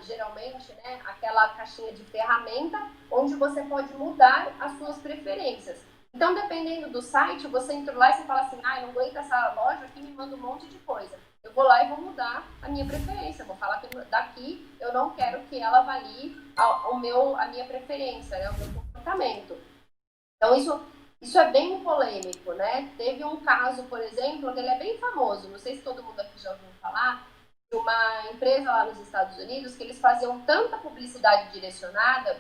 C: geralmente, né, aquela caixinha de ferramenta, onde você pode mudar as suas preferências. Então, dependendo do site, você entra lá e você fala assim, não aguento essa loja aqui, me manda um monte de coisa. Eu vou lá e vou mudar a minha preferência, vou falar que daqui eu não quero que ela avalie a minha preferência, né, o meu comportamento. Então, isso é bem polêmico, né? Teve um caso, por exemplo, que ele é bem famoso, não sei se todo mundo aqui já ouviu falar, de uma empresa lá nos Estados Unidos que eles faziam tanta publicidade direcionada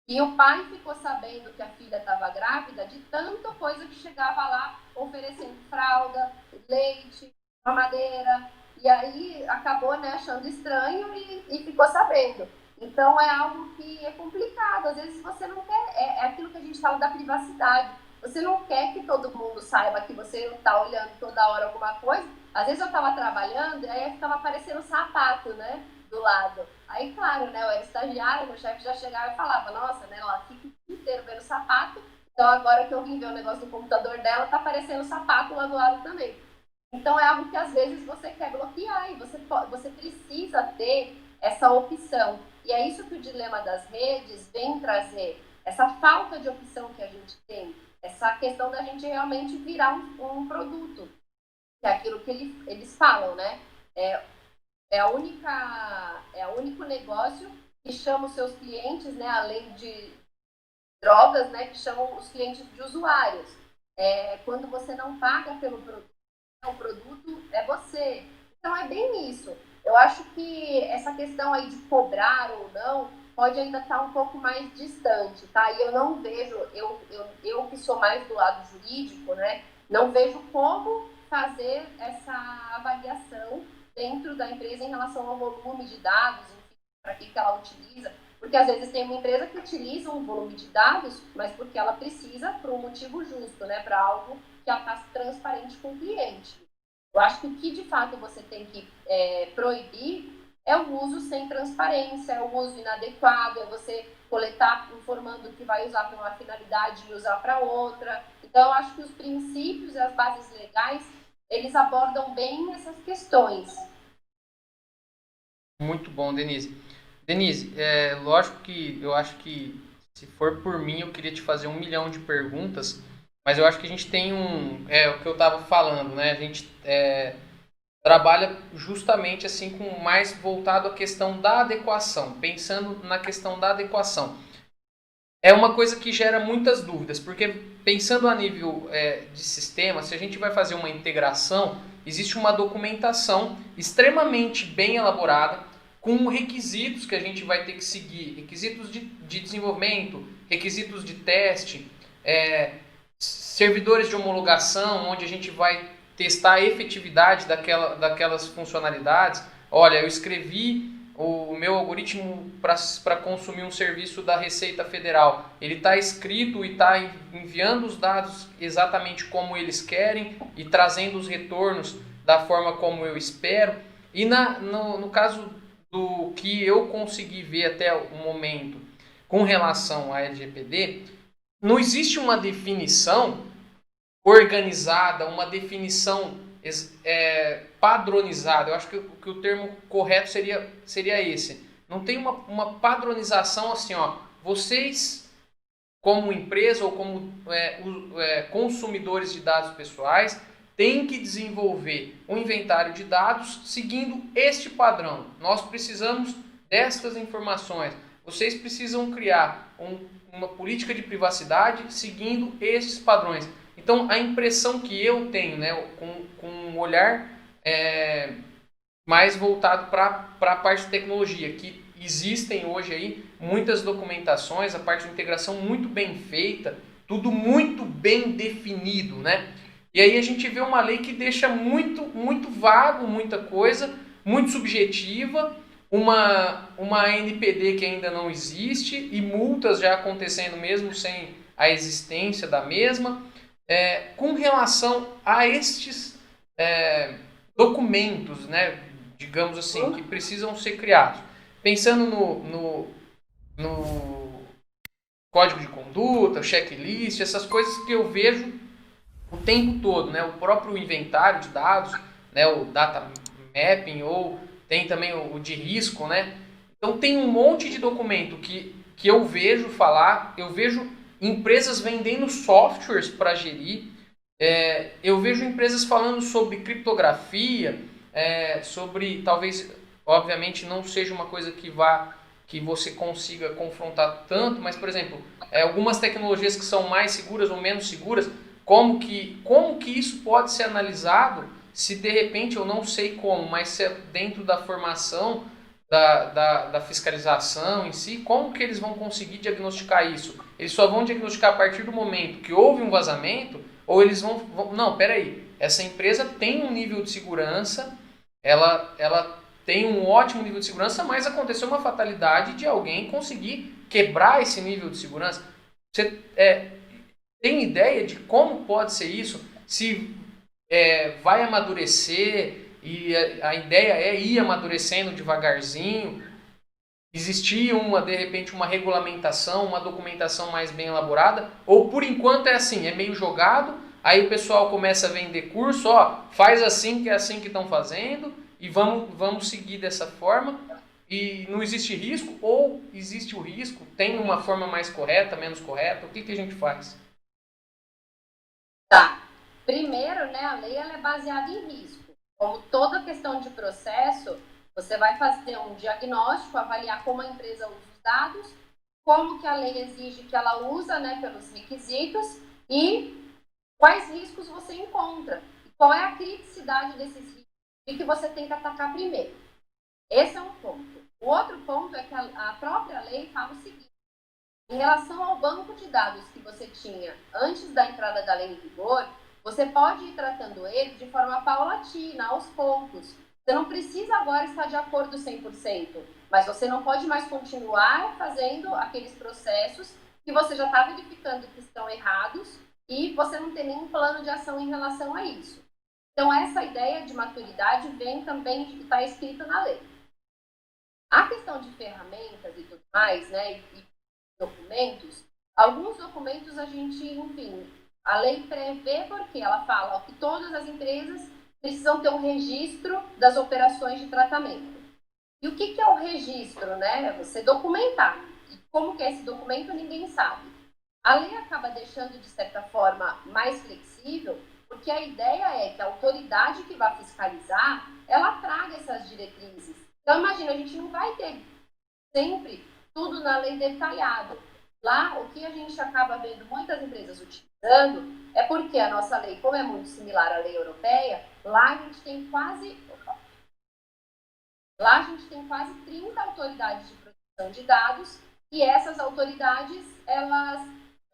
C: e o pai ficou sabendo que a filha estava grávida de tanta coisa que chegava lá oferecendo fralda, leite, mamadeira, e aí acabou, né, achando estranho e ficou sabendo. Então é algo que é complicado, às vezes você não quer, é aquilo que a gente fala da privacidade. Você não quer que todo mundo saiba que você está olhando toda hora alguma coisa. Às vezes eu estava trabalhando e aí ficava aparecendo sapato, né, do lado. Aí, claro, né, eu era estagiária, meu chefe já chegava e falava, nossa, né, ela fica o dia inteiro vendo sapato, então agora que eu vim ver o negócio do computador dela, tá aparecendo sapato lá do lado também. Então é algo que às vezes você quer bloquear e você precisa ter essa opção. E é isso que o dilema das redes vem trazer, essa falta de opção que a gente tem. Essa questão da gente realmente virar um produto, que é aquilo que eles falam, né? É o único negócio que chama os seus clientes, né? Além de drogas, né? Que chamam os clientes de usuários. Quando você não paga pelo produto, o produto é você. Então é bem isso. Eu acho que essa questão aí de cobrar ou não pode ainda estar um pouco mais distante, tá? E eu não vejo, eu que sou mais do lado jurídico, né? Não vejo como fazer essa avaliação dentro da empresa em relação ao volume de dados, enfim, para que ela utiliza. Porque às vezes tem uma empresa que utiliza um volume de dados, mas porque ela precisa por um motivo justo, né? Para algo que ela está transparente com o cliente. Eu acho que o que de fato você tem que proibir é o uso sem transparência, é o uso inadequado, é você coletar informando que vai usar para uma finalidade e usar para outra. Então, eu acho que os princípios e as bases legais, eles abordam bem essas questões.
B: Muito bom, Denise. Denise, lógico que eu acho que se for por mim, eu queria te fazer 1 milhão de perguntas, mas eu acho que a gente tem o que eu estava falando, né? A gente trabalha justamente assim com mais voltado à questão da adequação, pensando na questão da adequação. É uma coisa que gera muitas dúvidas, porque pensando a nível de sistema, se a gente vai fazer uma integração, existe uma documentação extremamente bem elaborada, com requisitos que a gente vai ter que seguir, requisitos de desenvolvimento, requisitos de teste, servidores de homologação, onde a gente vai testar a efetividade daquelas funcionalidades. Olha, eu escrevi o meu algoritmo para consumir um serviço da Receita Federal. Ele está escrito e está enviando os dados exatamente como eles querem e trazendo os retornos da forma como eu espero. E no caso do que eu consegui ver até o momento com relação à LGPD, não existe uma definição organizada, uma definição padronizada. Eu acho que o termo correto seria esse. Não tem uma padronização assim, ó. Vocês, como empresa ou como consumidores de dados pessoais, têm que desenvolver um inventário de dados seguindo este padrão. Nós precisamos destas informações. Vocês precisam criar uma política de privacidade seguindo estes padrões. Então, a impressão que eu tenho, né, com um olhar mais voltado para a parte de tecnologia, que existem hoje aí muitas documentações, a parte de integração muito bem feita, tudo muito bem definido, né? E aí a gente vê uma lei que deixa muito, muito vago muita coisa, muito subjetiva, uma NPD que ainda não existe e multas já acontecendo mesmo sem a existência da mesma. Com relação a estes documentos, né, digamos assim, que precisam ser criados. Pensando no código de conduta, checklist, essas coisas que eu vejo o tempo todo, né, o próprio inventário de dados, né, o data mapping, ou tem também o de risco, né? Então tem um monte de documento que eu vejo falar, eu vejo empresas vendendo softwares para gerir, eu vejo empresas falando sobre criptografia, sobre, talvez, obviamente não seja uma coisa que você consiga confrontar tanto, mas, por exemplo, algumas tecnologias que são mais seguras ou menos seguras, como que isso pode ser analisado se de repente, eu não sei como, mas se é dentro da formação da fiscalização em si, como que eles vão conseguir diagnosticar isso? Eles só vão diagnosticar a partir do momento que houve um vazamento, ou eles vão não, peraí, essa empresa tem um nível de segurança, ela tem um ótimo nível de segurança, mas aconteceu uma fatalidade de alguém conseguir quebrar esse nível de segurança. Você tem ideia de como pode ser isso? Se vai amadurecer, e a ideia é ir amadurecendo devagarzinho, existir de repente uma regulamentação, uma documentação mais bem elaborada, ou por enquanto é assim, é meio jogado, aí o pessoal começa a vender curso, faz assim que é assim que estão fazendo, e vamos seguir dessa forma, e não existe risco, ou existe o risco, tem uma forma mais correta, menos correta, o que a gente faz?
C: Tá. Primeiro, né, a lei ela é baseada em risco. Como toda questão de processo, você vai fazer um diagnóstico, avaliar como a empresa usa os dados, como que a lei exige que ela usa, né, pelos requisitos e quais riscos você encontra. E qual é a criticidade desses riscos e que você tem que atacar primeiro. Esse é um ponto. O outro ponto é que a própria lei fala o seguinte: em relação ao banco de dados que você tinha antes da entrada da lei em vigor, você pode ir tratando ele de forma paulatina, aos poucos. Você não precisa agora estar de acordo 100%, mas você não pode mais continuar fazendo aqueles processos que você já está verificando que estão errados e você não tem nenhum plano de ação em relação a isso. Então, essa ideia de maturidade vem também de que está escrita na lei. A questão de ferramentas e tudo mais, né, e documentos, alguns documentos a gente, enfim, a lei prevê porque ela fala que todas as empresas precisam ter um registro das operações de tratamento. E o que é o registro, né? É você documentar. E como que é esse documento, ninguém sabe. A lei acaba deixando, de certa forma, mais flexível, porque a ideia é que a autoridade que vai fiscalizar, ela traga essas diretrizes. Então, imagina, a gente não vai ter sempre tudo na lei detalhado. Lá, o que a gente acaba vendo muitas empresas utilizando é porque a nossa lei, como é muito similar à lei europeia, lá a gente tem quase 30 autoridades de proteção de dados e essas autoridades, elas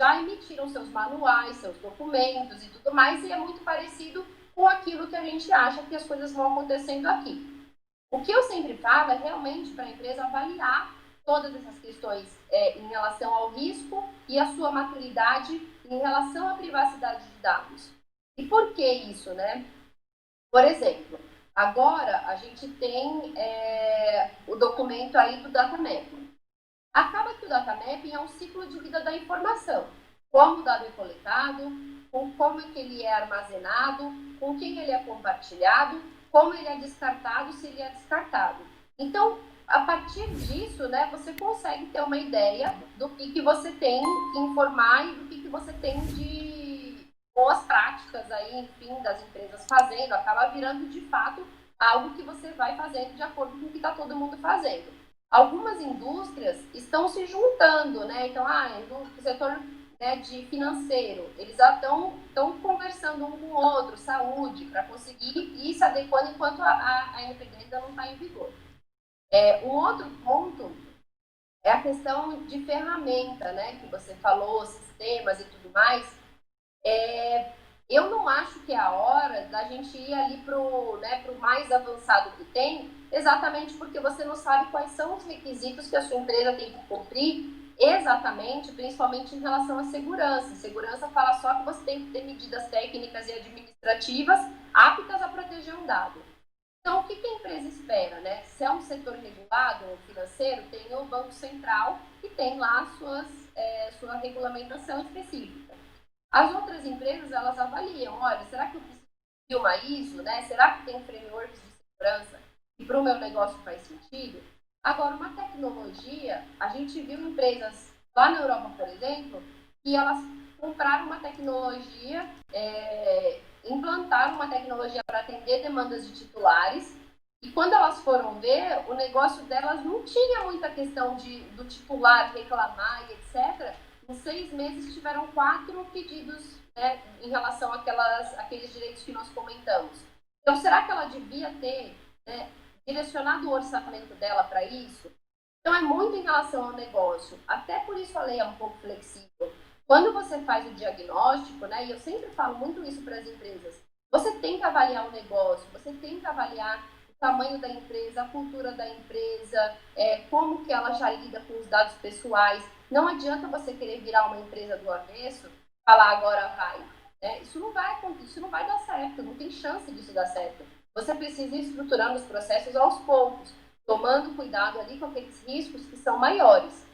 C: já emitiram seus manuais, seus documentos e tudo mais, e é muito parecido com aquilo que a gente acha que as coisas vão acontecendo aqui. O que eu sempre falo é realmente para a empresa avaliar todas essas questões em relação ao risco e a sua maturidade em relação à privacidade de dados. E por que isso, né? Por exemplo, agora a gente tem o documento aí do Data Mapping. Acaba que o Data Mapping é um ciclo de vida da informação. Como o dado é coletado, como é que ele é armazenado, com quem ele é compartilhado, como ele é descartado, se ele é descartado. Então, a partir disso, né, você consegue ter uma ideia do que você tem que informar e do que você tem de boas práticas aí, enfim, das empresas fazendo. Acaba virando, de fato, algo que você vai fazendo de acordo com o que está todo mundo fazendo. Algumas indústrias estão se juntando, né? Então, o setor, né, de financeiro, eles já estão conversando um com o outro, saúde, para conseguir ir se adequando enquanto a NPD ainda não está em vigor. Um outro ponto é a questão de ferramenta, né? Que você falou, sistemas e tudo mais. Eu não acho que é a hora da gente ir ali pro mais avançado que tem, exatamente porque você não sabe quais são os requisitos que a sua empresa tem que cumprir exatamente, principalmente em relação à segurança. Segurança fala só que você tem que ter medidas técnicas e administrativas aptas a proteger um dado. Então, o que a empresa espera, né? Se é um setor regulado, financeiro, tem o Banco Central e tem lá sua regulamentação específica. As outras empresas, elas avaliam, olha, será que eu preciso de uma ISO, né? Será que tem frameworks de segurança que para o meu negócio faz sentido? Agora, uma tecnologia, a gente viu empresas lá na Europa, por exemplo, que elas compraram uma tecnologia, implantaram uma tecnologia para atender demandas de titulares, e quando elas foram ver, o negócio delas não tinha muita questão do titular reclamar e etc., em 6 meses tiveram 4 pedidos, né, em relação àqueles direitos que nós comentamos. Então, será que ela devia ter, né, direcionado o orçamento dela para isso? Então, é muito em relação ao negócio. Até por isso a lei é um pouco flexível. Quando você faz o diagnóstico, né, e eu sempre falo muito isso para as empresas, você tem que avaliar o negócio, você tem que avaliar o tamanho da empresa, a cultura da empresa, como que ela já lida com os dados pessoais. Não adianta você querer virar uma empresa do avesso, falar agora vai. Isso não vai dar certo, não tem chance disso dar certo. Você precisa ir estruturando os processos aos poucos, tomando cuidado ali com aqueles riscos que são maiores.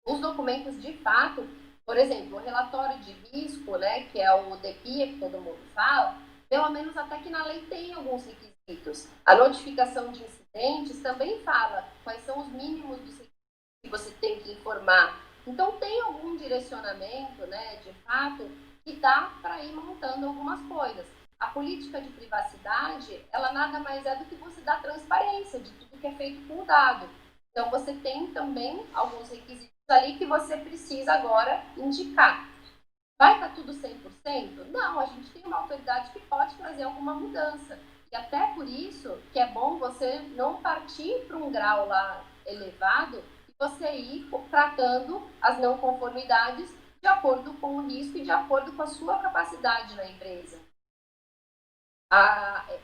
C: Os documentos, de fato, por exemplo, o relatório de risco, né, que é o DPIA que todo mundo fala, pelo menos até que na lei tem alguns requisitos. A notificação de incidentes também fala quais são os mínimos dos requisitos que você tem que informar. Então, tem algum direcionamento, né, de fato, que dá para ir montando algumas coisas. A política de privacidade, ela nada mais é do que você dar transparência de tudo que é feito com o dado. Então, você tem também alguns requisitos ali que você precisa agora indicar. Vai estar tudo 100%? Não, a gente tem uma autoridade que pode trazer alguma mudança. E até por isso que é bom você não partir para um grau lá elevado e você ir tratando as não conformidades de acordo com o risco e de acordo com a sua capacidade na empresa.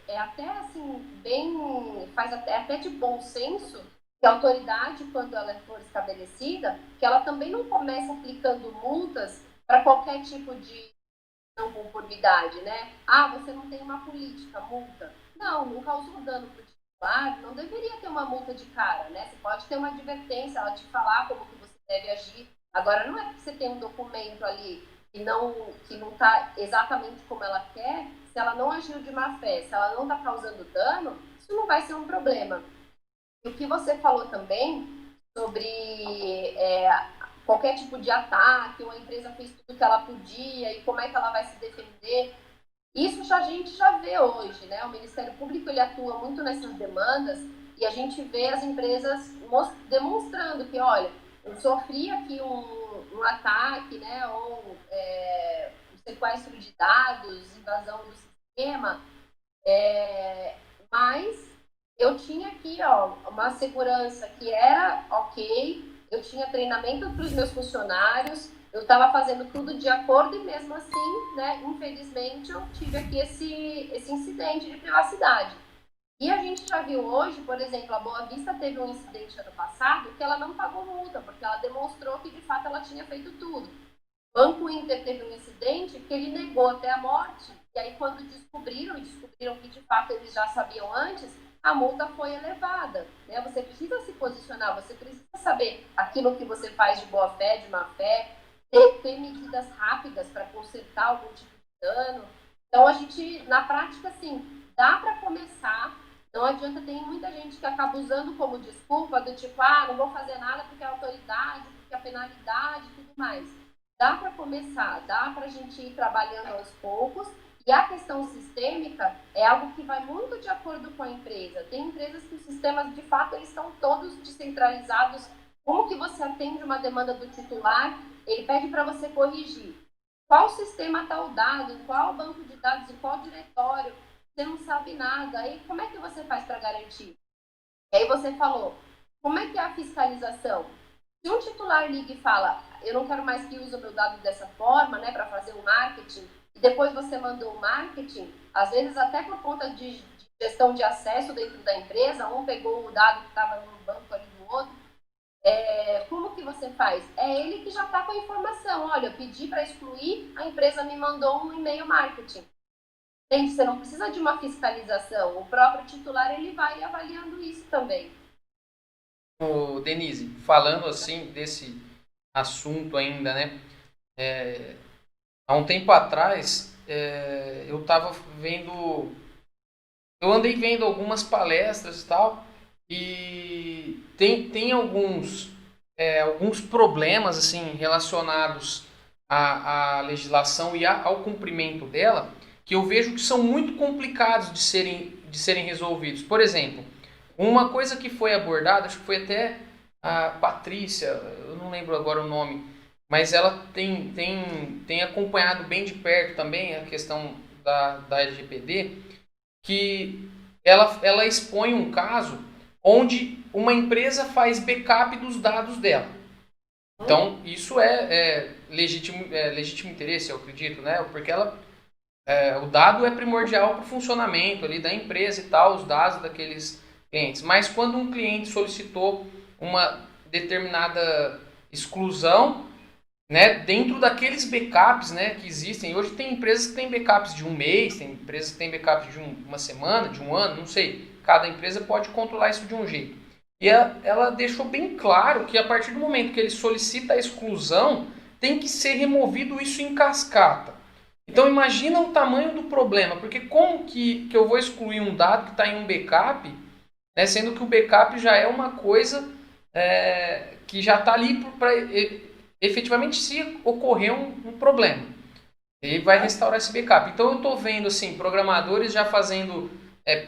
C: É até assim, faz até de bom senso que a autoridade, quando ela for estabelecida, que ela também não comece aplicando multas para qualquer tipo de não conformidade, né? Você não tem uma política, multa. Não causou dano para o titular, não deveria ter uma multa de cara, né? Você pode ter uma advertência, ela te falar como que você deve agir. Agora, não é porque você tem um documento ali que não está exatamente como ela quer, se ela não agiu de má fé, se ela não está causando dano, isso não vai ser um problema. E o que você falou também sobre qualquer tipo de ataque, ou a empresa fez tudo que ela podia e como é que ela vai se defender. Isso a gente já vê hoje, né? O Ministério Público ele atua muito nessas demandas e a gente vê as empresas demonstrando que, olha, eu sofri aqui um ataque, né? Ou um sequestro de dados, invasão do sistema, mas eu tinha aqui, ó, uma segurança que era ok, eu tinha treinamento para os meus funcionários, eu estava fazendo tudo de acordo e mesmo assim, né, infelizmente, eu tive aqui esse incidente de privacidade. E a gente já viu hoje, por exemplo, a Boa Vista teve um incidente ano passado que ela não pagou multa, porque ela demonstrou que de fato ela tinha feito tudo. O Banco Inter teve um incidente que ele negou até a morte, e aí quando descobriram que de fato eles já sabiam antes, a multa foi elevada. Né? Você precisa se posicionar, você precisa saber aquilo que você faz de boa fé, de má fé, ter medidas rápidas para consertar algum tipo de dano. Então, a gente, na prática, assim, dá para começar. Não adianta, tem muita gente que acaba usando como desculpa, do tipo, não vou fazer nada porque a autoridade, porque a penalidade e tudo mais. Dá para começar, dá para a gente ir trabalhando aos poucos. E a questão sistêmica é algo que vai muito de acordo com a empresa. Tem empresas que os sistemas, de fato, eles estão todos descentralizados. Como que você atende uma demanda do titular? Ele pede para você corrigir. Qual sistema está o dado? Em qual banco de dados? Em qual diretório? Você não sabe nada. Aí, como é que você faz para garantir? E aí você falou, como é que é a fiscalização? Se um titular liga e fala, eu não quero mais que use o meu dado dessa forma, né, para fazer o marketing, e depois você mandou o marketing, às vezes até por conta de gestão de acesso dentro da empresa, um pegou o dado que estava num banco ali do outro, como que você faz? É ele que já está com a informação. Olha, eu pedi para excluir, a empresa me mandou um e-mail marketing. Gente, você não precisa de uma fiscalização. O próprio titular ele vai avaliando isso também.
B: Denise, falando assim desse assunto ainda, né? Há um tempo atrás, eu estava vendo, eu andei vendo algumas palestras e tal, e tem alguns problemas assim relacionados à legislação e ao cumprimento dela, que eu vejo que são muito complicados de serem resolvidos. Por exemplo, uma coisa que foi abordada, acho que foi até a Patrícia, eu não lembro agora o nome, mas ela tem acompanhado bem de perto também a questão da LGPD, que ela expõe um caso onde uma empresa faz backup dos dados dela. Então, isso é legítimo interesse, eu acredito, né? Porque o dado é primordial para o funcionamento ali da empresa e tal, os dados daqueles clientes. Mas quando um cliente solicitou uma determinada exclusão, né, dentro daqueles backups, né, que existem, hoje tem empresas que têm backups de um mês, tem empresas que têm backups de uma semana, de um ano, não sei. Cada empresa pode controlar isso de um jeito. E ela deixou bem claro que a partir do momento que ele solicita a exclusão, tem que ser removido isso em cascata. Então imagina o tamanho do problema, porque como que eu vou excluir um dado que está em um backup, né, sendo que o backup já é uma coisa que já está ali para efetivamente se ocorrer um problema. Ele vai restaurar esse backup. Então eu estou vendo assim, programadores já fazendo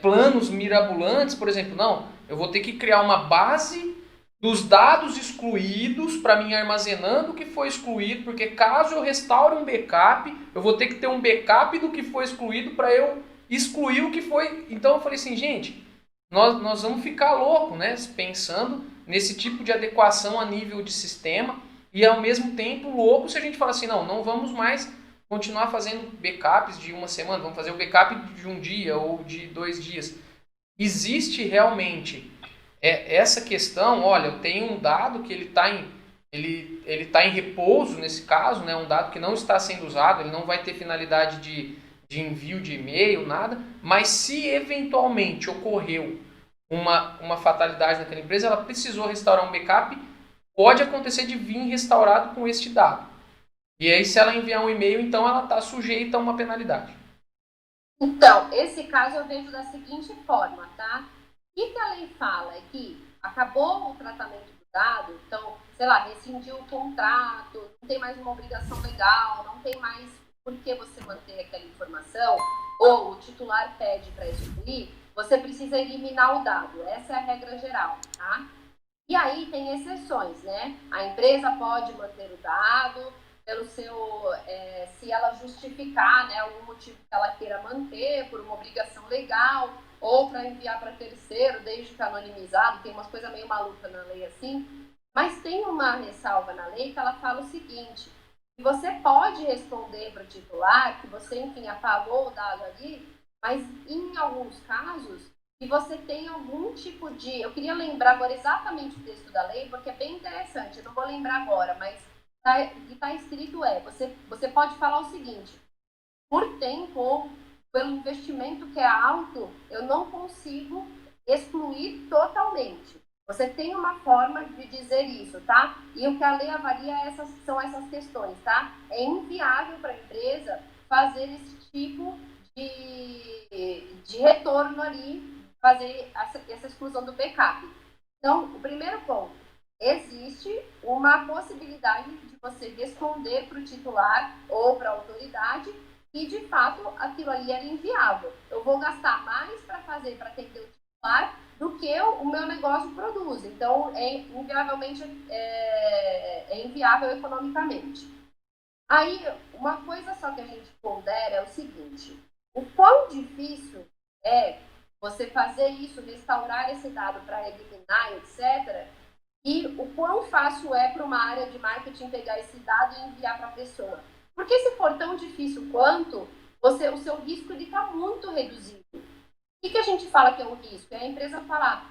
B: planos mirabolantes, por exemplo, não, eu vou ter que criar uma base dos dados excluídos para mim armazenando o que foi excluído, porque caso eu restaure um backup, eu vou ter que ter um backup do que foi excluído para eu excluir o que foi. Então eu falei assim, gente, nós vamos ficar loucos, né, pensando nesse tipo de adequação a nível de sistema e ao mesmo tempo louco se a gente fala assim, não vamos mais continuar fazendo backups de uma semana, vamos fazer o backup de um dia ou de 2 dias. Existe realmente essa questão, olha, eu tenho um dado que ele está em repouso nesse caso, né, um dado que não está sendo usado, ele não vai ter finalidade de envio de e-mail, nada, mas se eventualmente ocorreu uma fatalidade naquela empresa, ela precisou restaurar um backup, pode acontecer de vir restaurado com este dado. E aí, se ela enviar um e-mail, então ela está sujeita a uma penalidade.
C: Então, esse caso eu vejo da seguinte forma, tá? O que a lei fala é que acabou o tratamento do dado, então, sei lá, rescindiu o contrato, não tem mais uma obrigação legal, não tem mais por que você manter aquela informação, ou o titular pede para excluir, você precisa eliminar o dado. Essa é a regra geral, tá? E aí tem exceções, né? A empresa pode manter o dado pelo seu, se ela justificar, né, algum motivo que ela queira manter, por uma obrigação legal, ou para enviar para terceiro, desde que anonimizado, tem umas coisas meio malucas na lei assim. Mas tem uma ressalva na lei que ela fala o seguinte, que você pode responder para o titular, que você, enfim, apagou o dado ali, mas em alguns casos, se você tem algum tipo de... Eu queria lembrar agora exatamente o texto da lei, porque é bem interessante, eu não vou lembrar agora, mas o que está escrito você pode falar o seguinte, por tempo ou pelo investimento que é alto, eu não consigo excluir totalmente. Você tem uma forma de dizer isso, tá? E o que a lei avalia são essas questões, tá? É inviável para a empresa fazer esse tipo de retorno ali, fazer essa exclusão do backup. Então, o primeiro ponto, existe uma possibilidade de você responder para o titular ou para a autoridade e, de fato, aquilo ali era inviável. Eu vou gastar mais para atender o titular do que o meu negócio produz. Então, inviavelmente, é inviável economicamente. Aí, uma coisa só que a gente pondera é o seguinte, o quão difícil é você fazer isso, restaurar esse dado para eliminar, etc., e o quão fácil é para uma área de marketing pegar esse dado e enviar para a pessoa. Porque se for tão difícil quanto, o seu risco está muito reduzido. O que a gente fala que é um risco? É a empresa falar,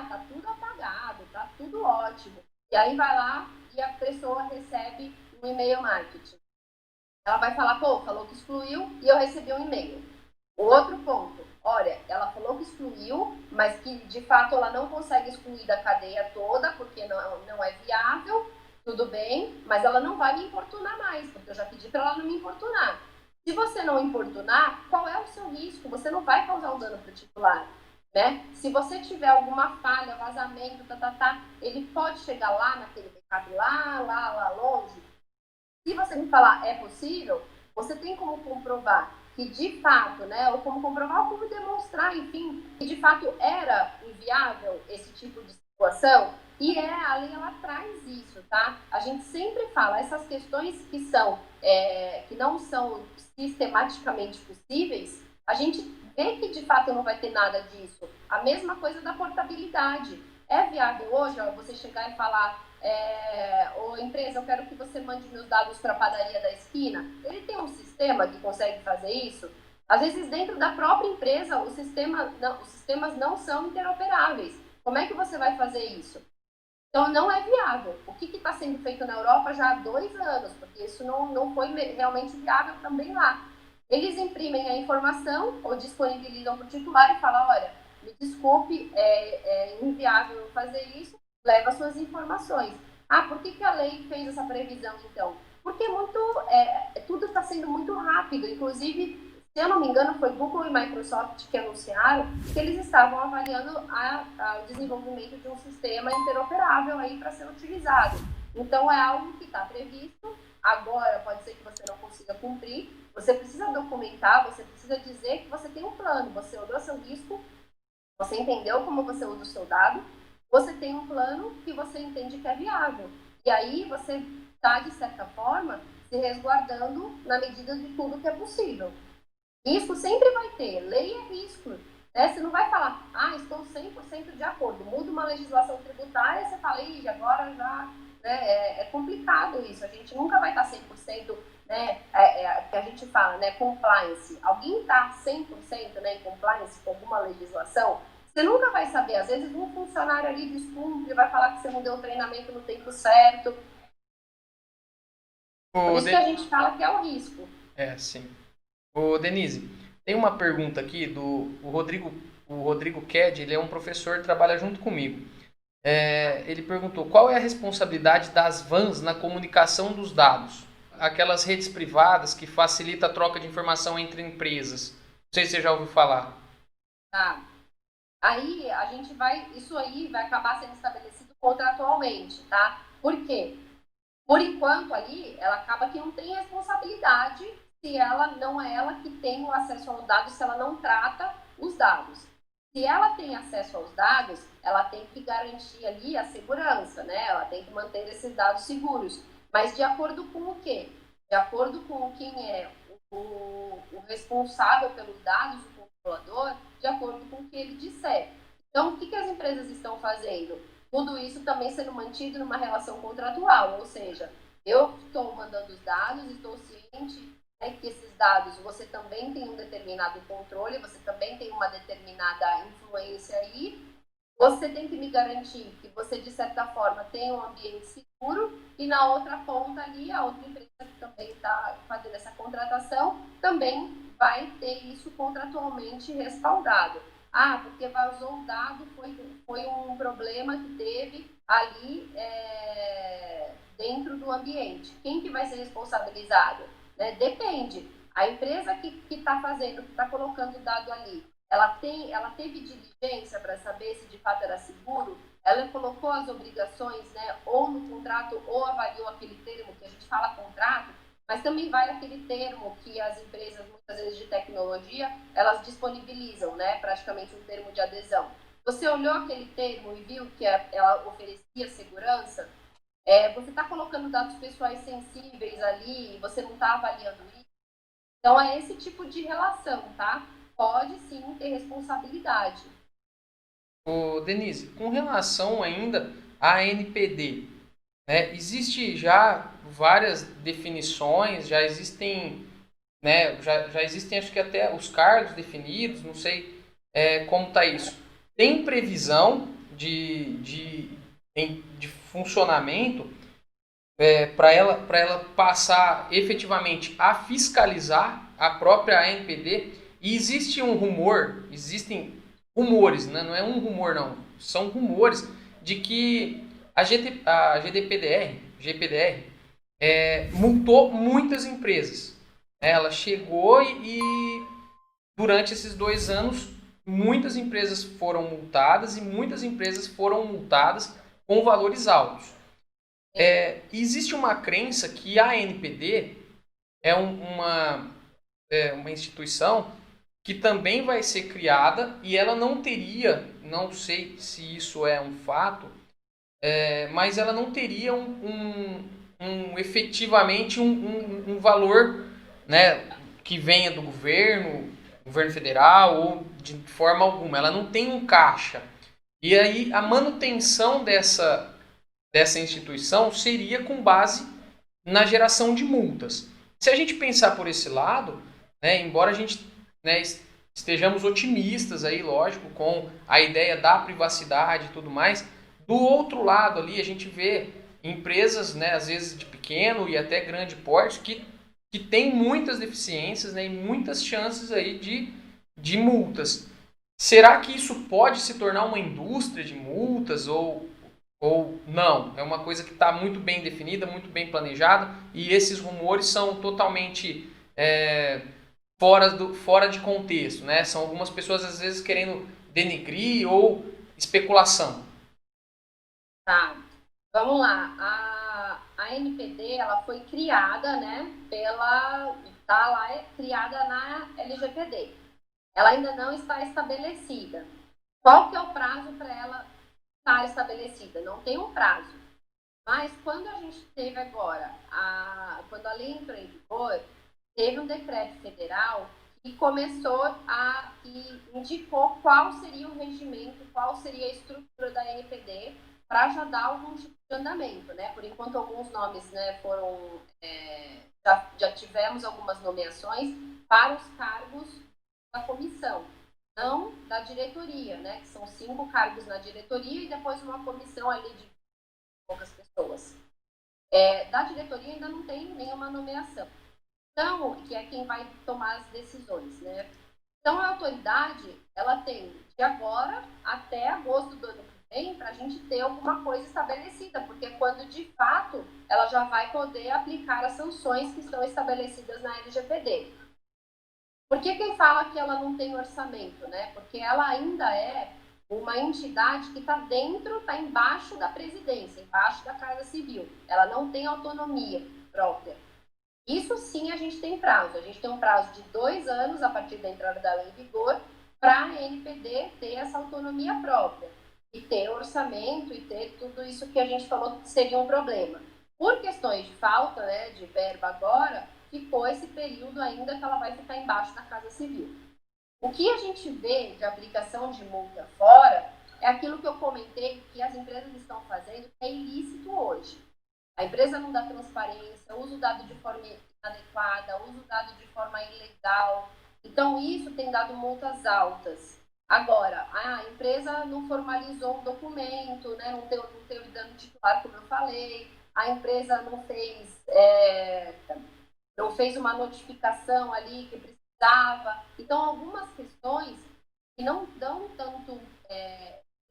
C: tá tudo apagado, tá tudo ótimo. E aí vai lá e a pessoa recebe um e-mail marketing. Ela vai falar, falou que excluiu e eu recebi um e-mail. O outro ponto, olha, ela falou que excluiu, mas que de fato ela não consegue excluir da cadeia toda, porque não é viável, tudo bem, mas ela não vai me importunar mais, porque eu já pedi para ela não me importunar. Se você não importunar, qual é o seu risco? Você não vai causar um dano para o titular, né? Se você tiver alguma falha, vazamento, ele pode chegar lá naquele backup lá longe. Se você me falar é possível, você tem como comprovar que de fato, né, ou como comprovar, ou como demonstrar, enfim, que de fato era inviável esse tipo de situação, e a lei ela traz isso, tá? A gente sempre fala, essas questões que não são sistematicamente possíveis, a gente vê que de fato não vai ter nada disso. A mesma coisa da portabilidade. É viável hoje, você chegar e falar, ô empresa, eu quero que você mande meus dados para a padaria da esquina. Ele tem um sistema que consegue fazer isso. Às vezes, dentro da própria empresa, os sistemas não são interoperáveis. Como é que você vai fazer isso? Então, não é viável. O que está sendo feito na Europa já há 2 anos, porque isso não foi realmente viável também lá. Eles imprimem a informação ou disponibilizam para o titular e falam, olha, me desculpe, é inviável fazer isso, leva suas informações. Por que a lei fez essa previsão, então? Porque tudo está sendo muito rápido, inclusive, se eu não me engano, foi Google e Microsoft que anunciaram que eles estavam avaliando o desenvolvimento de um sistema interoperável aí para ser utilizado. Então, é algo que está previsto, agora pode ser que você não consiga cumprir, você precisa documentar, você precisa dizer que você tem um plano, você olhou seu risco, você entendeu como você usa o seu dado, você tem um plano que você entende que é viável. E aí você está, de certa forma, se resguardando na medida de tudo que é possível. Risco sempre vai ter, lei é risco. Né? Você não vai falar, estou 100% de acordo. Muda uma legislação tributária, você fala, agora já... Né? É complicado isso, a gente nunca vai estar 100%, né? Que a gente fala, né? Compliance. Alguém está 100%, né, em compliance com alguma legislação? Você nunca vai saber. Às vezes um funcionário ali descumpre, vai falar que você não deu o treinamento no tempo certo. Por isso que a gente fala que é o risco.
B: Sim. Denise, tem uma pergunta aqui do Rodrigo Ked, ele é um professor, trabalha junto comigo. Ele perguntou, qual é a responsabilidade das vans na comunicação dos dados? Aquelas redes privadas que facilitam a troca de informação entre empresas. Não sei se você já ouviu falar.
C: Aí, isso aí vai acabar sendo estabelecido contratualmente, tá? Por quê? Por enquanto ali, ela acaba que não tem responsabilidade se ela não é ela que tem o acesso aos dados, se ela não trata os dados. Se ela tem acesso aos dados, ela tem que garantir ali a segurança, né? Ela tem que manter esses dados seguros. Mas de acordo com o quê? De acordo com quem é o responsável pelos dados, o controlador, de acordo com o que ele disser. Então, o que as empresas estão fazendo? Tudo isso também sendo mantido numa relação contratual, ou seja, eu estou mandando os dados, estou ciente, né, que esses dados você também tem um determinado controle, você também tem uma determinada influência aí, você tem que me garantir que você, de certa forma, tem um ambiente seguro e na outra ponta ali, a outra empresa que também está fazendo essa contratação também vai ter isso contratualmente respaldado. Ah, porque vazou um dado, foi um problema que teve ali dentro do ambiente. Quem que vai ser responsabilizado? Né? Depende. A empresa que está fazendo, que está colocando o dado ali, ela teve diligência para saber se de fato era seguro? Ela colocou as obrigações, né, ou no contrato, ou avaliou aquele termo, que a gente fala contrato, mas também vale aquele termo que as empresas, muitas vezes de tecnologia, elas disponibilizam, né, praticamente um termo de adesão. Você olhou aquele termo e viu que ela oferecia segurança? Você está colocando dados pessoais sensíveis ali, você não está avaliando isso? Então, é esse tipo de relação, tá? Pode sim ter responsabilidade.
B: Ô, Denise, com relação ainda à NPD, né, existe já várias definições, já existem, né, já existem acho que até os cargos definidos, não sei como está isso. Tem previsão de funcionamento para ela passar efetivamente a fiscalizar a própria ANPD. E existe um rumor, existem rumores, né? Não é um rumor não, são rumores de que a GPDR multou muitas empresas. Ela chegou e durante esses 2 anos muitas empresas foram multadas e muitas empresas foram multadas com valores altos. Existe uma crença que a ANPD é uma instituição que também vai ser criada e ela não teria, não sei se isso é um fato, mas ela não teria efetivamente um valor, né, que venha do governo federal ou de forma alguma. Ela não tem um caixa. E aí a manutenção dessa instituição seria com base na geração de multas. Se a gente pensar por esse lado, né, embora a gente, né, estejamos otimistas aí, lógico, com a ideia da privacidade e tudo mais, do outro lado ali a gente vê empresas, né, às vezes de pequeno e até grande porte, que tem muitas deficiências, né, e muitas chances aí de multas. Será que isso pode se tornar uma indústria de multas ou não? É uma coisa que está muito bem definida, muito bem planejada e esses rumores são totalmente fora de contexto, né? São algumas pessoas às vezes querendo denegrir ou especulação.
C: Tá, vamos lá. A NPD, ela foi criada, né, criada na LGPD. Ela ainda não está estabelecida. Qual que é o prazo para ela estar estabelecida? Não tem um prazo. Mas quando a gente teve agora, quando a lei entrou em vigor, teve um decreto federal que que indicou qual seria o regimento, qual seria a estrutura da NPD para já dar algum tipo de andamento, né? Por enquanto, alguns nomes, né, foram... já tivemos algumas nomeações para os cargos da comissão, não da diretoria, né? Que são 5 cargos na diretoria e depois uma comissão ali de poucas pessoas. Da diretoria ainda não tem nenhuma nomeação. Então, que é quem vai tomar as decisões, né? Então, a autoridade, ela tem de agora até agosto do ano que vem para a gente ter alguma coisa estabelecida, porque é quando, de fato, ela já vai poder aplicar as sanções que estão estabelecidas na LGPD. Por que quem fala que ela não tem orçamento, né? Porque ela ainda é uma entidade que está dentro, está embaixo da presidência, embaixo da Casa Civil. Ela não tem autonomia própria. Isso sim a gente tem prazo. A gente tem um prazo de 2 anos a partir da entrada da lei em vigor para a NPD ter essa autonomia própria e ter orçamento e ter tudo isso que a gente falou que seria um problema. Por questões de falta, né, de verba agora, ficou esse período ainda que ela vai ficar embaixo da Casa Civil. O que a gente vê de aplicação de multa fora é aquilo que eu comentei que as empresas estão fazendo, que é ilícito hoje. A empresa não dá transparência, usa o dado de forma inadequada, usa o dado de forma ilegal. Então, isso tem dado multas altas. Agora, a empresa não formalizou um documento, né? Não teve dano titular, como eu falei. A empresa não fez uma notificação ali que precisava. Então, algumas questões que não dão tanto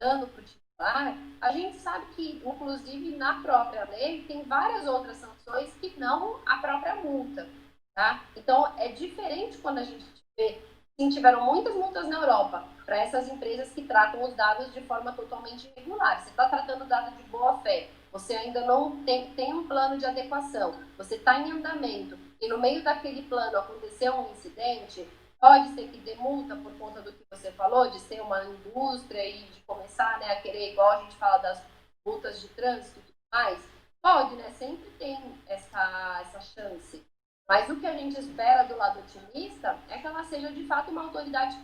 C: dano para o titular, a gente sabe que, inclusive, na própria lei, tem várias outras sanções que não a própria multa. Tá? Então, é diferente quando a gente vê, sim, tiveram muitas multas na Europa para essas empresas que tratam os dados de forma totalmente irregular. Você está tratando dado de boa fé, você ainda não tem um plano de adequação, você está em andamento e no meio daquele plano aconteceu um incidente, pode ser que dê multa por conta do que você falou, de ser uma indústria e de começar, né, a querer, igual a gente fala das multas de trânsito e tudo mais. Pode, né? Sempre tem essa chance. Mas o que a gente espera do lado otimista é que ela seja, de fato, uma autoridade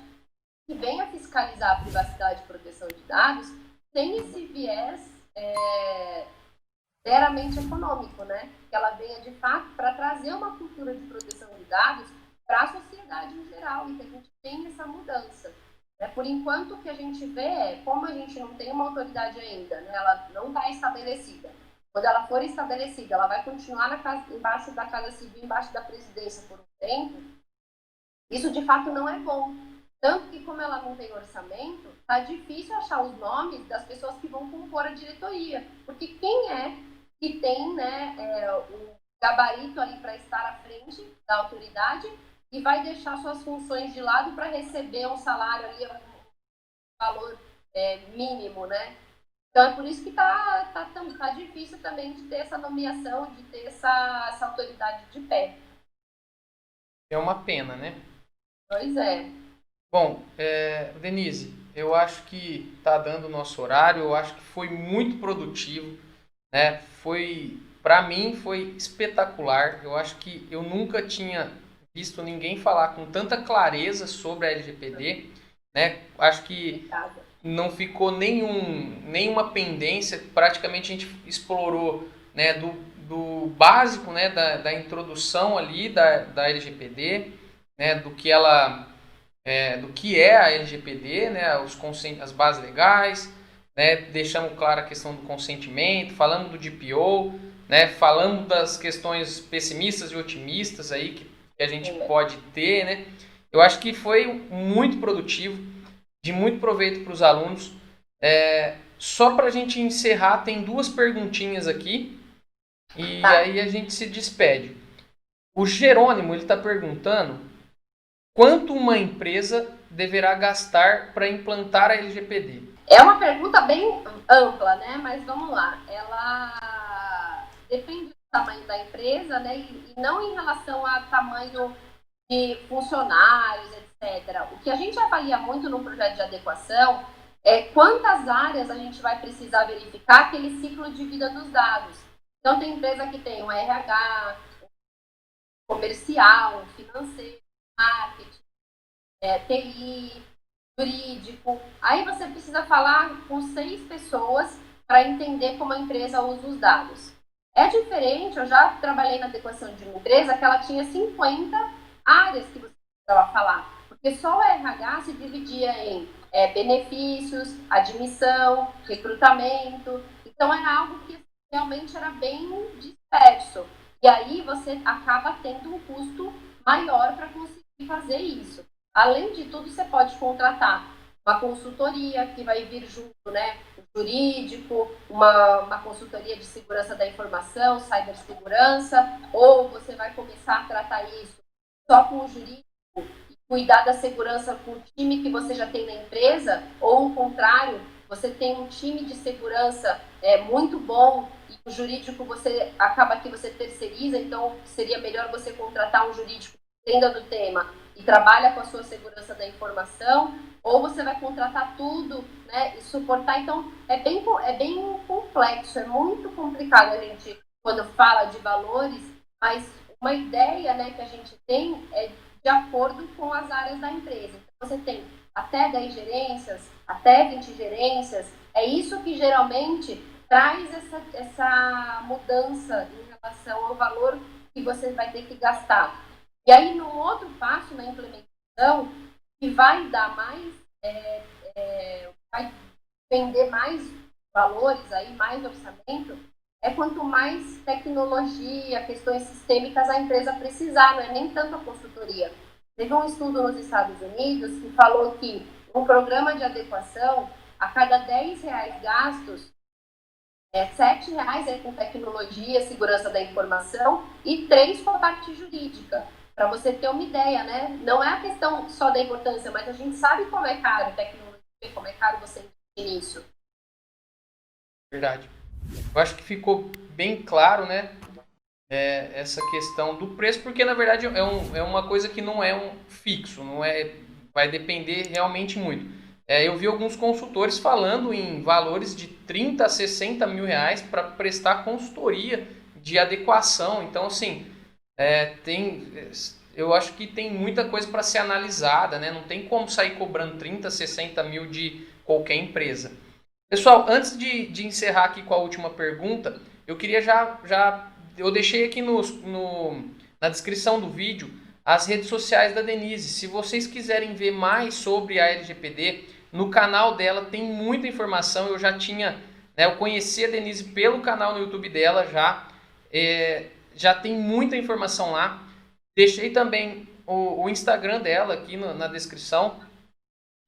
C: que venha fiscalizar a privacidade e proteção de dados sem esse viés meramente econômico, né? Que ela venha, de fato, para trazer uma cultura de proteção de dados para a sociedade em geral e que a gente tenha essa mudança. Por enquanto, o que a gente vê é, como a gente não tem uma autoridade ainda, né? Ela não está estabelecida. Quando ela for estabelecida, ela vai continuar embaixo da Casa Civil, embaixo da presidência por um tempo. Isso, de fato, não é bom. Tanto que, como ela não tem orçamento, está difícil achar os nomes das pessoas que vão compor a diretoria. Porque quem é que tem, né, o gabarito ali para estar à frente da autoridade e vai deixar suas funções de lado para receber um salário ali, um valor mínimo, né? Então, é por isso que tá difícil também de ter essa nomeação, de ter essa autoridade de pé.
B: É uma pena, né?
C: Pois é.
B: Bom, Denise, eu acho que está dando o nosso horário, eu acho que foi muito produtivo, né? Para mim, foi espetacular. Eu acho que eu nunca tinha visto ninguém falar com tanta clareza sobre a LGPD, né? Acho que não ficou nenhuma pendência, praticamente a gente explorou, né, do básico, né, da introdução ali da LGPD, né, do que é a LGPD, né, as bases legais, né, deixamos clara a questão do consentimento, falamos do DPO, né, falamos das questões pessimistas e otimistas aí que a gente pode ter, né. Eu acho que foi muito produtivo, de muito proveito para os alunos. Só para a gente encerrar, tem 2 perguntinhas aqui e aí a gente se despede. O Jerônimo está perguntando quanto uma empresa deverá gastar para implantar a LGPD?
C: É uma pergunta bem ampla, né? Mas vamos lá. Ela depende do tamanho da empresa, né? E não em relação ao tamanho de funcionários, etc. O que a gente avalia muito no projeto de adequação é quantas áreas a gente vai precisar verificar aquele ciclo de vida dos dados. Então, tem empresa que tem um RH, comercial, financeiro, marketing, TI, jurídico. Aí você precisa falar com 6 pessoas para entender como a empresa usa os dados. É diferente, eu já trabalhei na adequação de uma empresa que ela tinha 50 áreas que você precisava falar, porque só o RH se dividia em benefícios, admissão, recrutamento, então era algo que realmente era bem disperso, e aí você acaba tendo um custo maior para conseguir fazer isso. Além de tudo, você pode contratar uma consultoria que vai vir junto, né, jurídico, uma consultoria de segurança da informação, cibersegurança, ou você vai começar a tratar isso só com o jurídico cuidar da segurança com o time que você já tem na empresa, ou o contrário, você tem um time de segurança muito bom e o jurídico você acaba que você terceiriza, então seria melhor você contratar um jurídico que entenda do tema e trabalha com a sua segurança da informação, ou você vai contratar tudo, né, e suportar. Então, é bem complexo, é muito complicado a gente, quando fala de valores, mas uma ideia, né, que a gente tem é de acordo com as áreas da empresa. Então, você tem até 10 gerências, até 20 gerências, é isso que geralmente traz essa mudança em relação ao valor que você vai ter que gastar. E aí, num outro passo na implementação, que vai dar mais, vai vender mais valores, aí, mais orçamento, é quanto mais tecnologia, questões sistêmicas a empresa precisar, não é nem tanto a consultoria. Teve um estudo nos Estados Unidos que falou que um programa de adequação, a cada R$ 10 gastos, R$ 7 é com tecnologia, segurança da informação e 3 com a parte jurídica. Para você ter uma ideia, né? Não é a questão só da importância, mas a gente sabe como é caro tecnologia, como é caro você investir nisso.
B: Verdade. Eu acho que ficou bem claro, né? Essa questão do preço, porque na verdade é uma coisa que não é um fixo, não é, vai depender realmente muito. Eu vi alguns consultores falando em valores de 30 a 60 mil reais para prestar consultoria de adequação. Então, assim, eu acho que tem muita coisa para ser analisada, né? Não tem como sair cobrando 30, 60 mil de qualquer empresa. Pessoal, antes de encerrar aqui com a última pergunta, eu queria eu deixei aqui na descrição do vídeo as redes sociais da Denise. Se vocês quiserem ver mais sobre a LGPD, no canal dela tem muita informação. Eu já tinha, né, eu conheci a Denise pelo canal no YouTube dela já tem muita informação lá. Deixei também o Instagram dela aqui na descrição,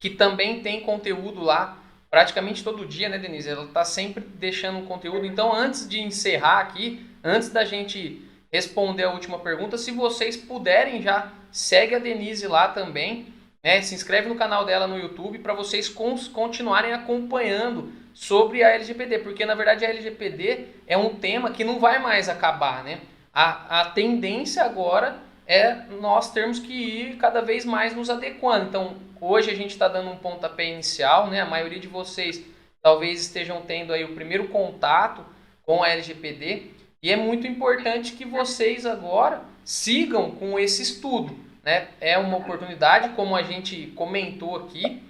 B: que também tem conteúdo lá praticamente todo dia, né, Denise? Ela está sempre deixando um conteúdo. Então, antes de encerrar aqui, antes da gente responder a última pergunta, se vocês puderem já, segue a Denise lá também, né? Se inscreve no canal dela no YouTube para vocês continuarem acompanhando sobre a LGPD, porque na verdade a LGPD é um tema que não vai mais acabar, né? A tendência agora é nós termos que ir cada vez mais nos adequando. Então, hoje a gente está dando um pontapé inicial, né? A maioria de vocês talvez estejam tendo aí o primeiro contato com a LGPD e é muito importante que vocês agora sigam com esse estudo, né? É uma oportunidade, como a gente comentou aqui,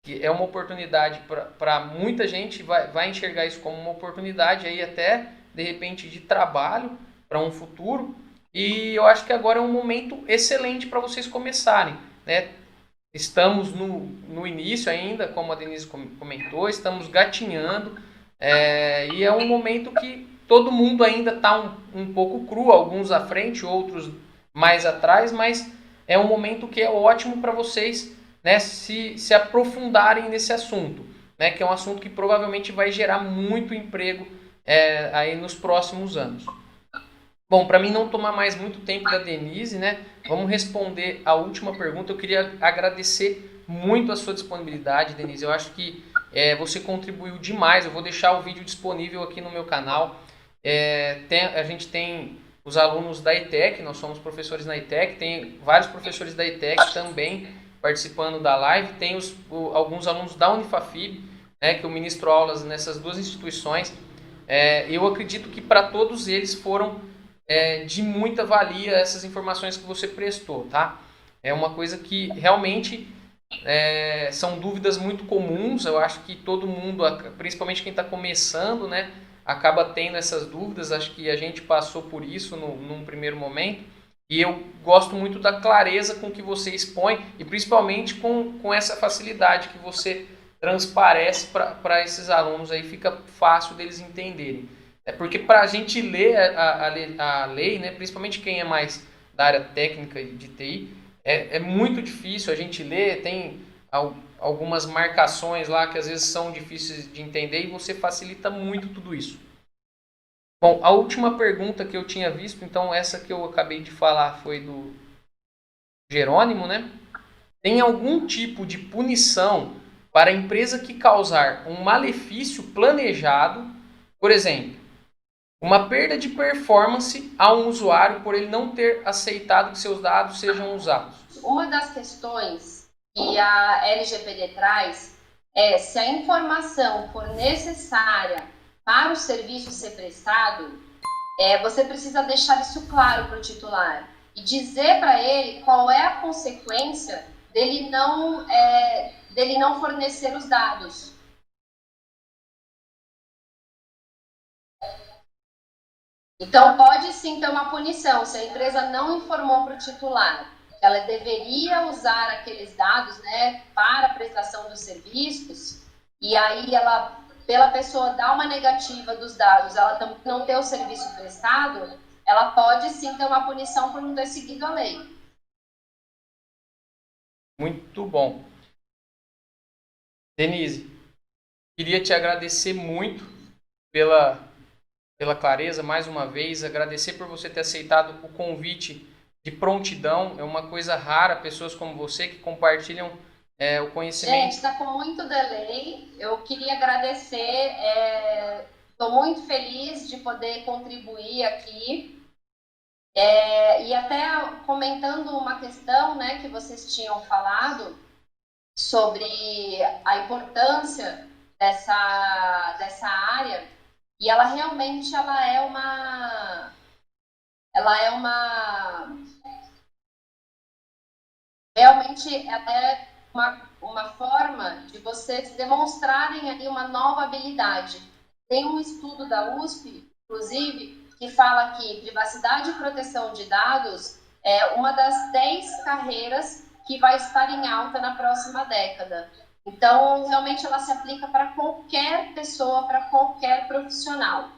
B: que é uma oportunidade para muita gente, vai enxergar isso como uma oportunidade aí até, de repente, de trabalho para um futuro. E eu acho que agora é um momento excelente para vocês começarem, né? Estamos no início ainda, como a Denise comentou, estamos gatinhando, e é um momento que todo mundo ainda está um pouco cru, alguns à frente, outros mais atrás, mas é um momento que é ótimo para vocês, né, se aprofundarem nesse assunto, né, que é um assunto que provavelmente vai gerar muito emprego aí nos próximos anos. Bom, para mim não tomar mais muito tempo da Denise, né? Vamos responder a última pergunta. Eu queria agradecer muito a sua disponibilidade, Denise. Eu acho que você contribuiu demais. Eu vou deixar o vídeo disponível aqui no meu canal. A gente tem os alunos da ETEC, nós somos professores na ETEC, tem vários professores da ETEC também participando da live. Tem alguns alunos da Unifafib, né, que eu ministro aulas nessas duas instituições. Eu acredito que para todos eles foram de muita valia essas informações que você prestou, tá? É uma coisa que realmente são dúvidas muito comuns. Eu acho que todo mundo, principalmente quem está começando, né, acaba tendo essas dúvidas. Acho que a gente passou por isso num primeiro momento. E eu gosto muito da clareza com que você expõe e principalmente com essa facilidade que você transparece para esses alunos. Aí fica fácil deles entenderem. Porque para a gente ler a lei, né, principalmente quem é mais da área técnica de TI, é muito difícil a gente ler, tem algumas marcações lá que às vezes são difíceis de entender e você facilita muito tudo isso. Bom, a última pergunta que eu tinha visto, então essa que eu acabei de falar foi do Jerônimo, né? tem algum tipo de punição para a empresa que causar um malefício planejado, por exemplo, uma perda de performance a um usuário por ele não ter aceitado que seus dados sejam usados?
C: Uma das questões que a LGPD traz é se a informação for necessária para o serviço ser prestado, você precisa deixar isso claro para o titular e dizer para ele qual é a consequência dele não fornecer os dados. Então, pode sim ter uma punição se a empresa não informou para o titular. Ela deveria usar aqueles dados, né, para a prestação dos serviços, e aí ela, pela pessoa dar uma negativa dos dados, ela também não ter o serviço prestado, ela pode sim ter uma punição por não ter seguido a lei.
B: Muito bom. Denise, queria te agradecer muito pela clareza, mais uma vez, agradecer por você ter aceitado o convite de prontidão, é uma coisa rara, pessoas como você que compartilham o conhecimento.
C: Gente, está com muito delay, eu queria agradecer, estou muito feliz de poder contribuir aqui, e até comentando uma questão, né, que vocês tinham falado sobre a importância dessa área, e ela realmente realmente ela é uma forma de vocês demonstrarem ali uma nova habilidade. Tem um estudo da USP, inclusive, que fala que privacidade e proteção de dados é uma das 10 carreiras que vai estar em alta na próxima década. Então, realmente ela se aplica para qualquer pessoa, para qualquer profissional.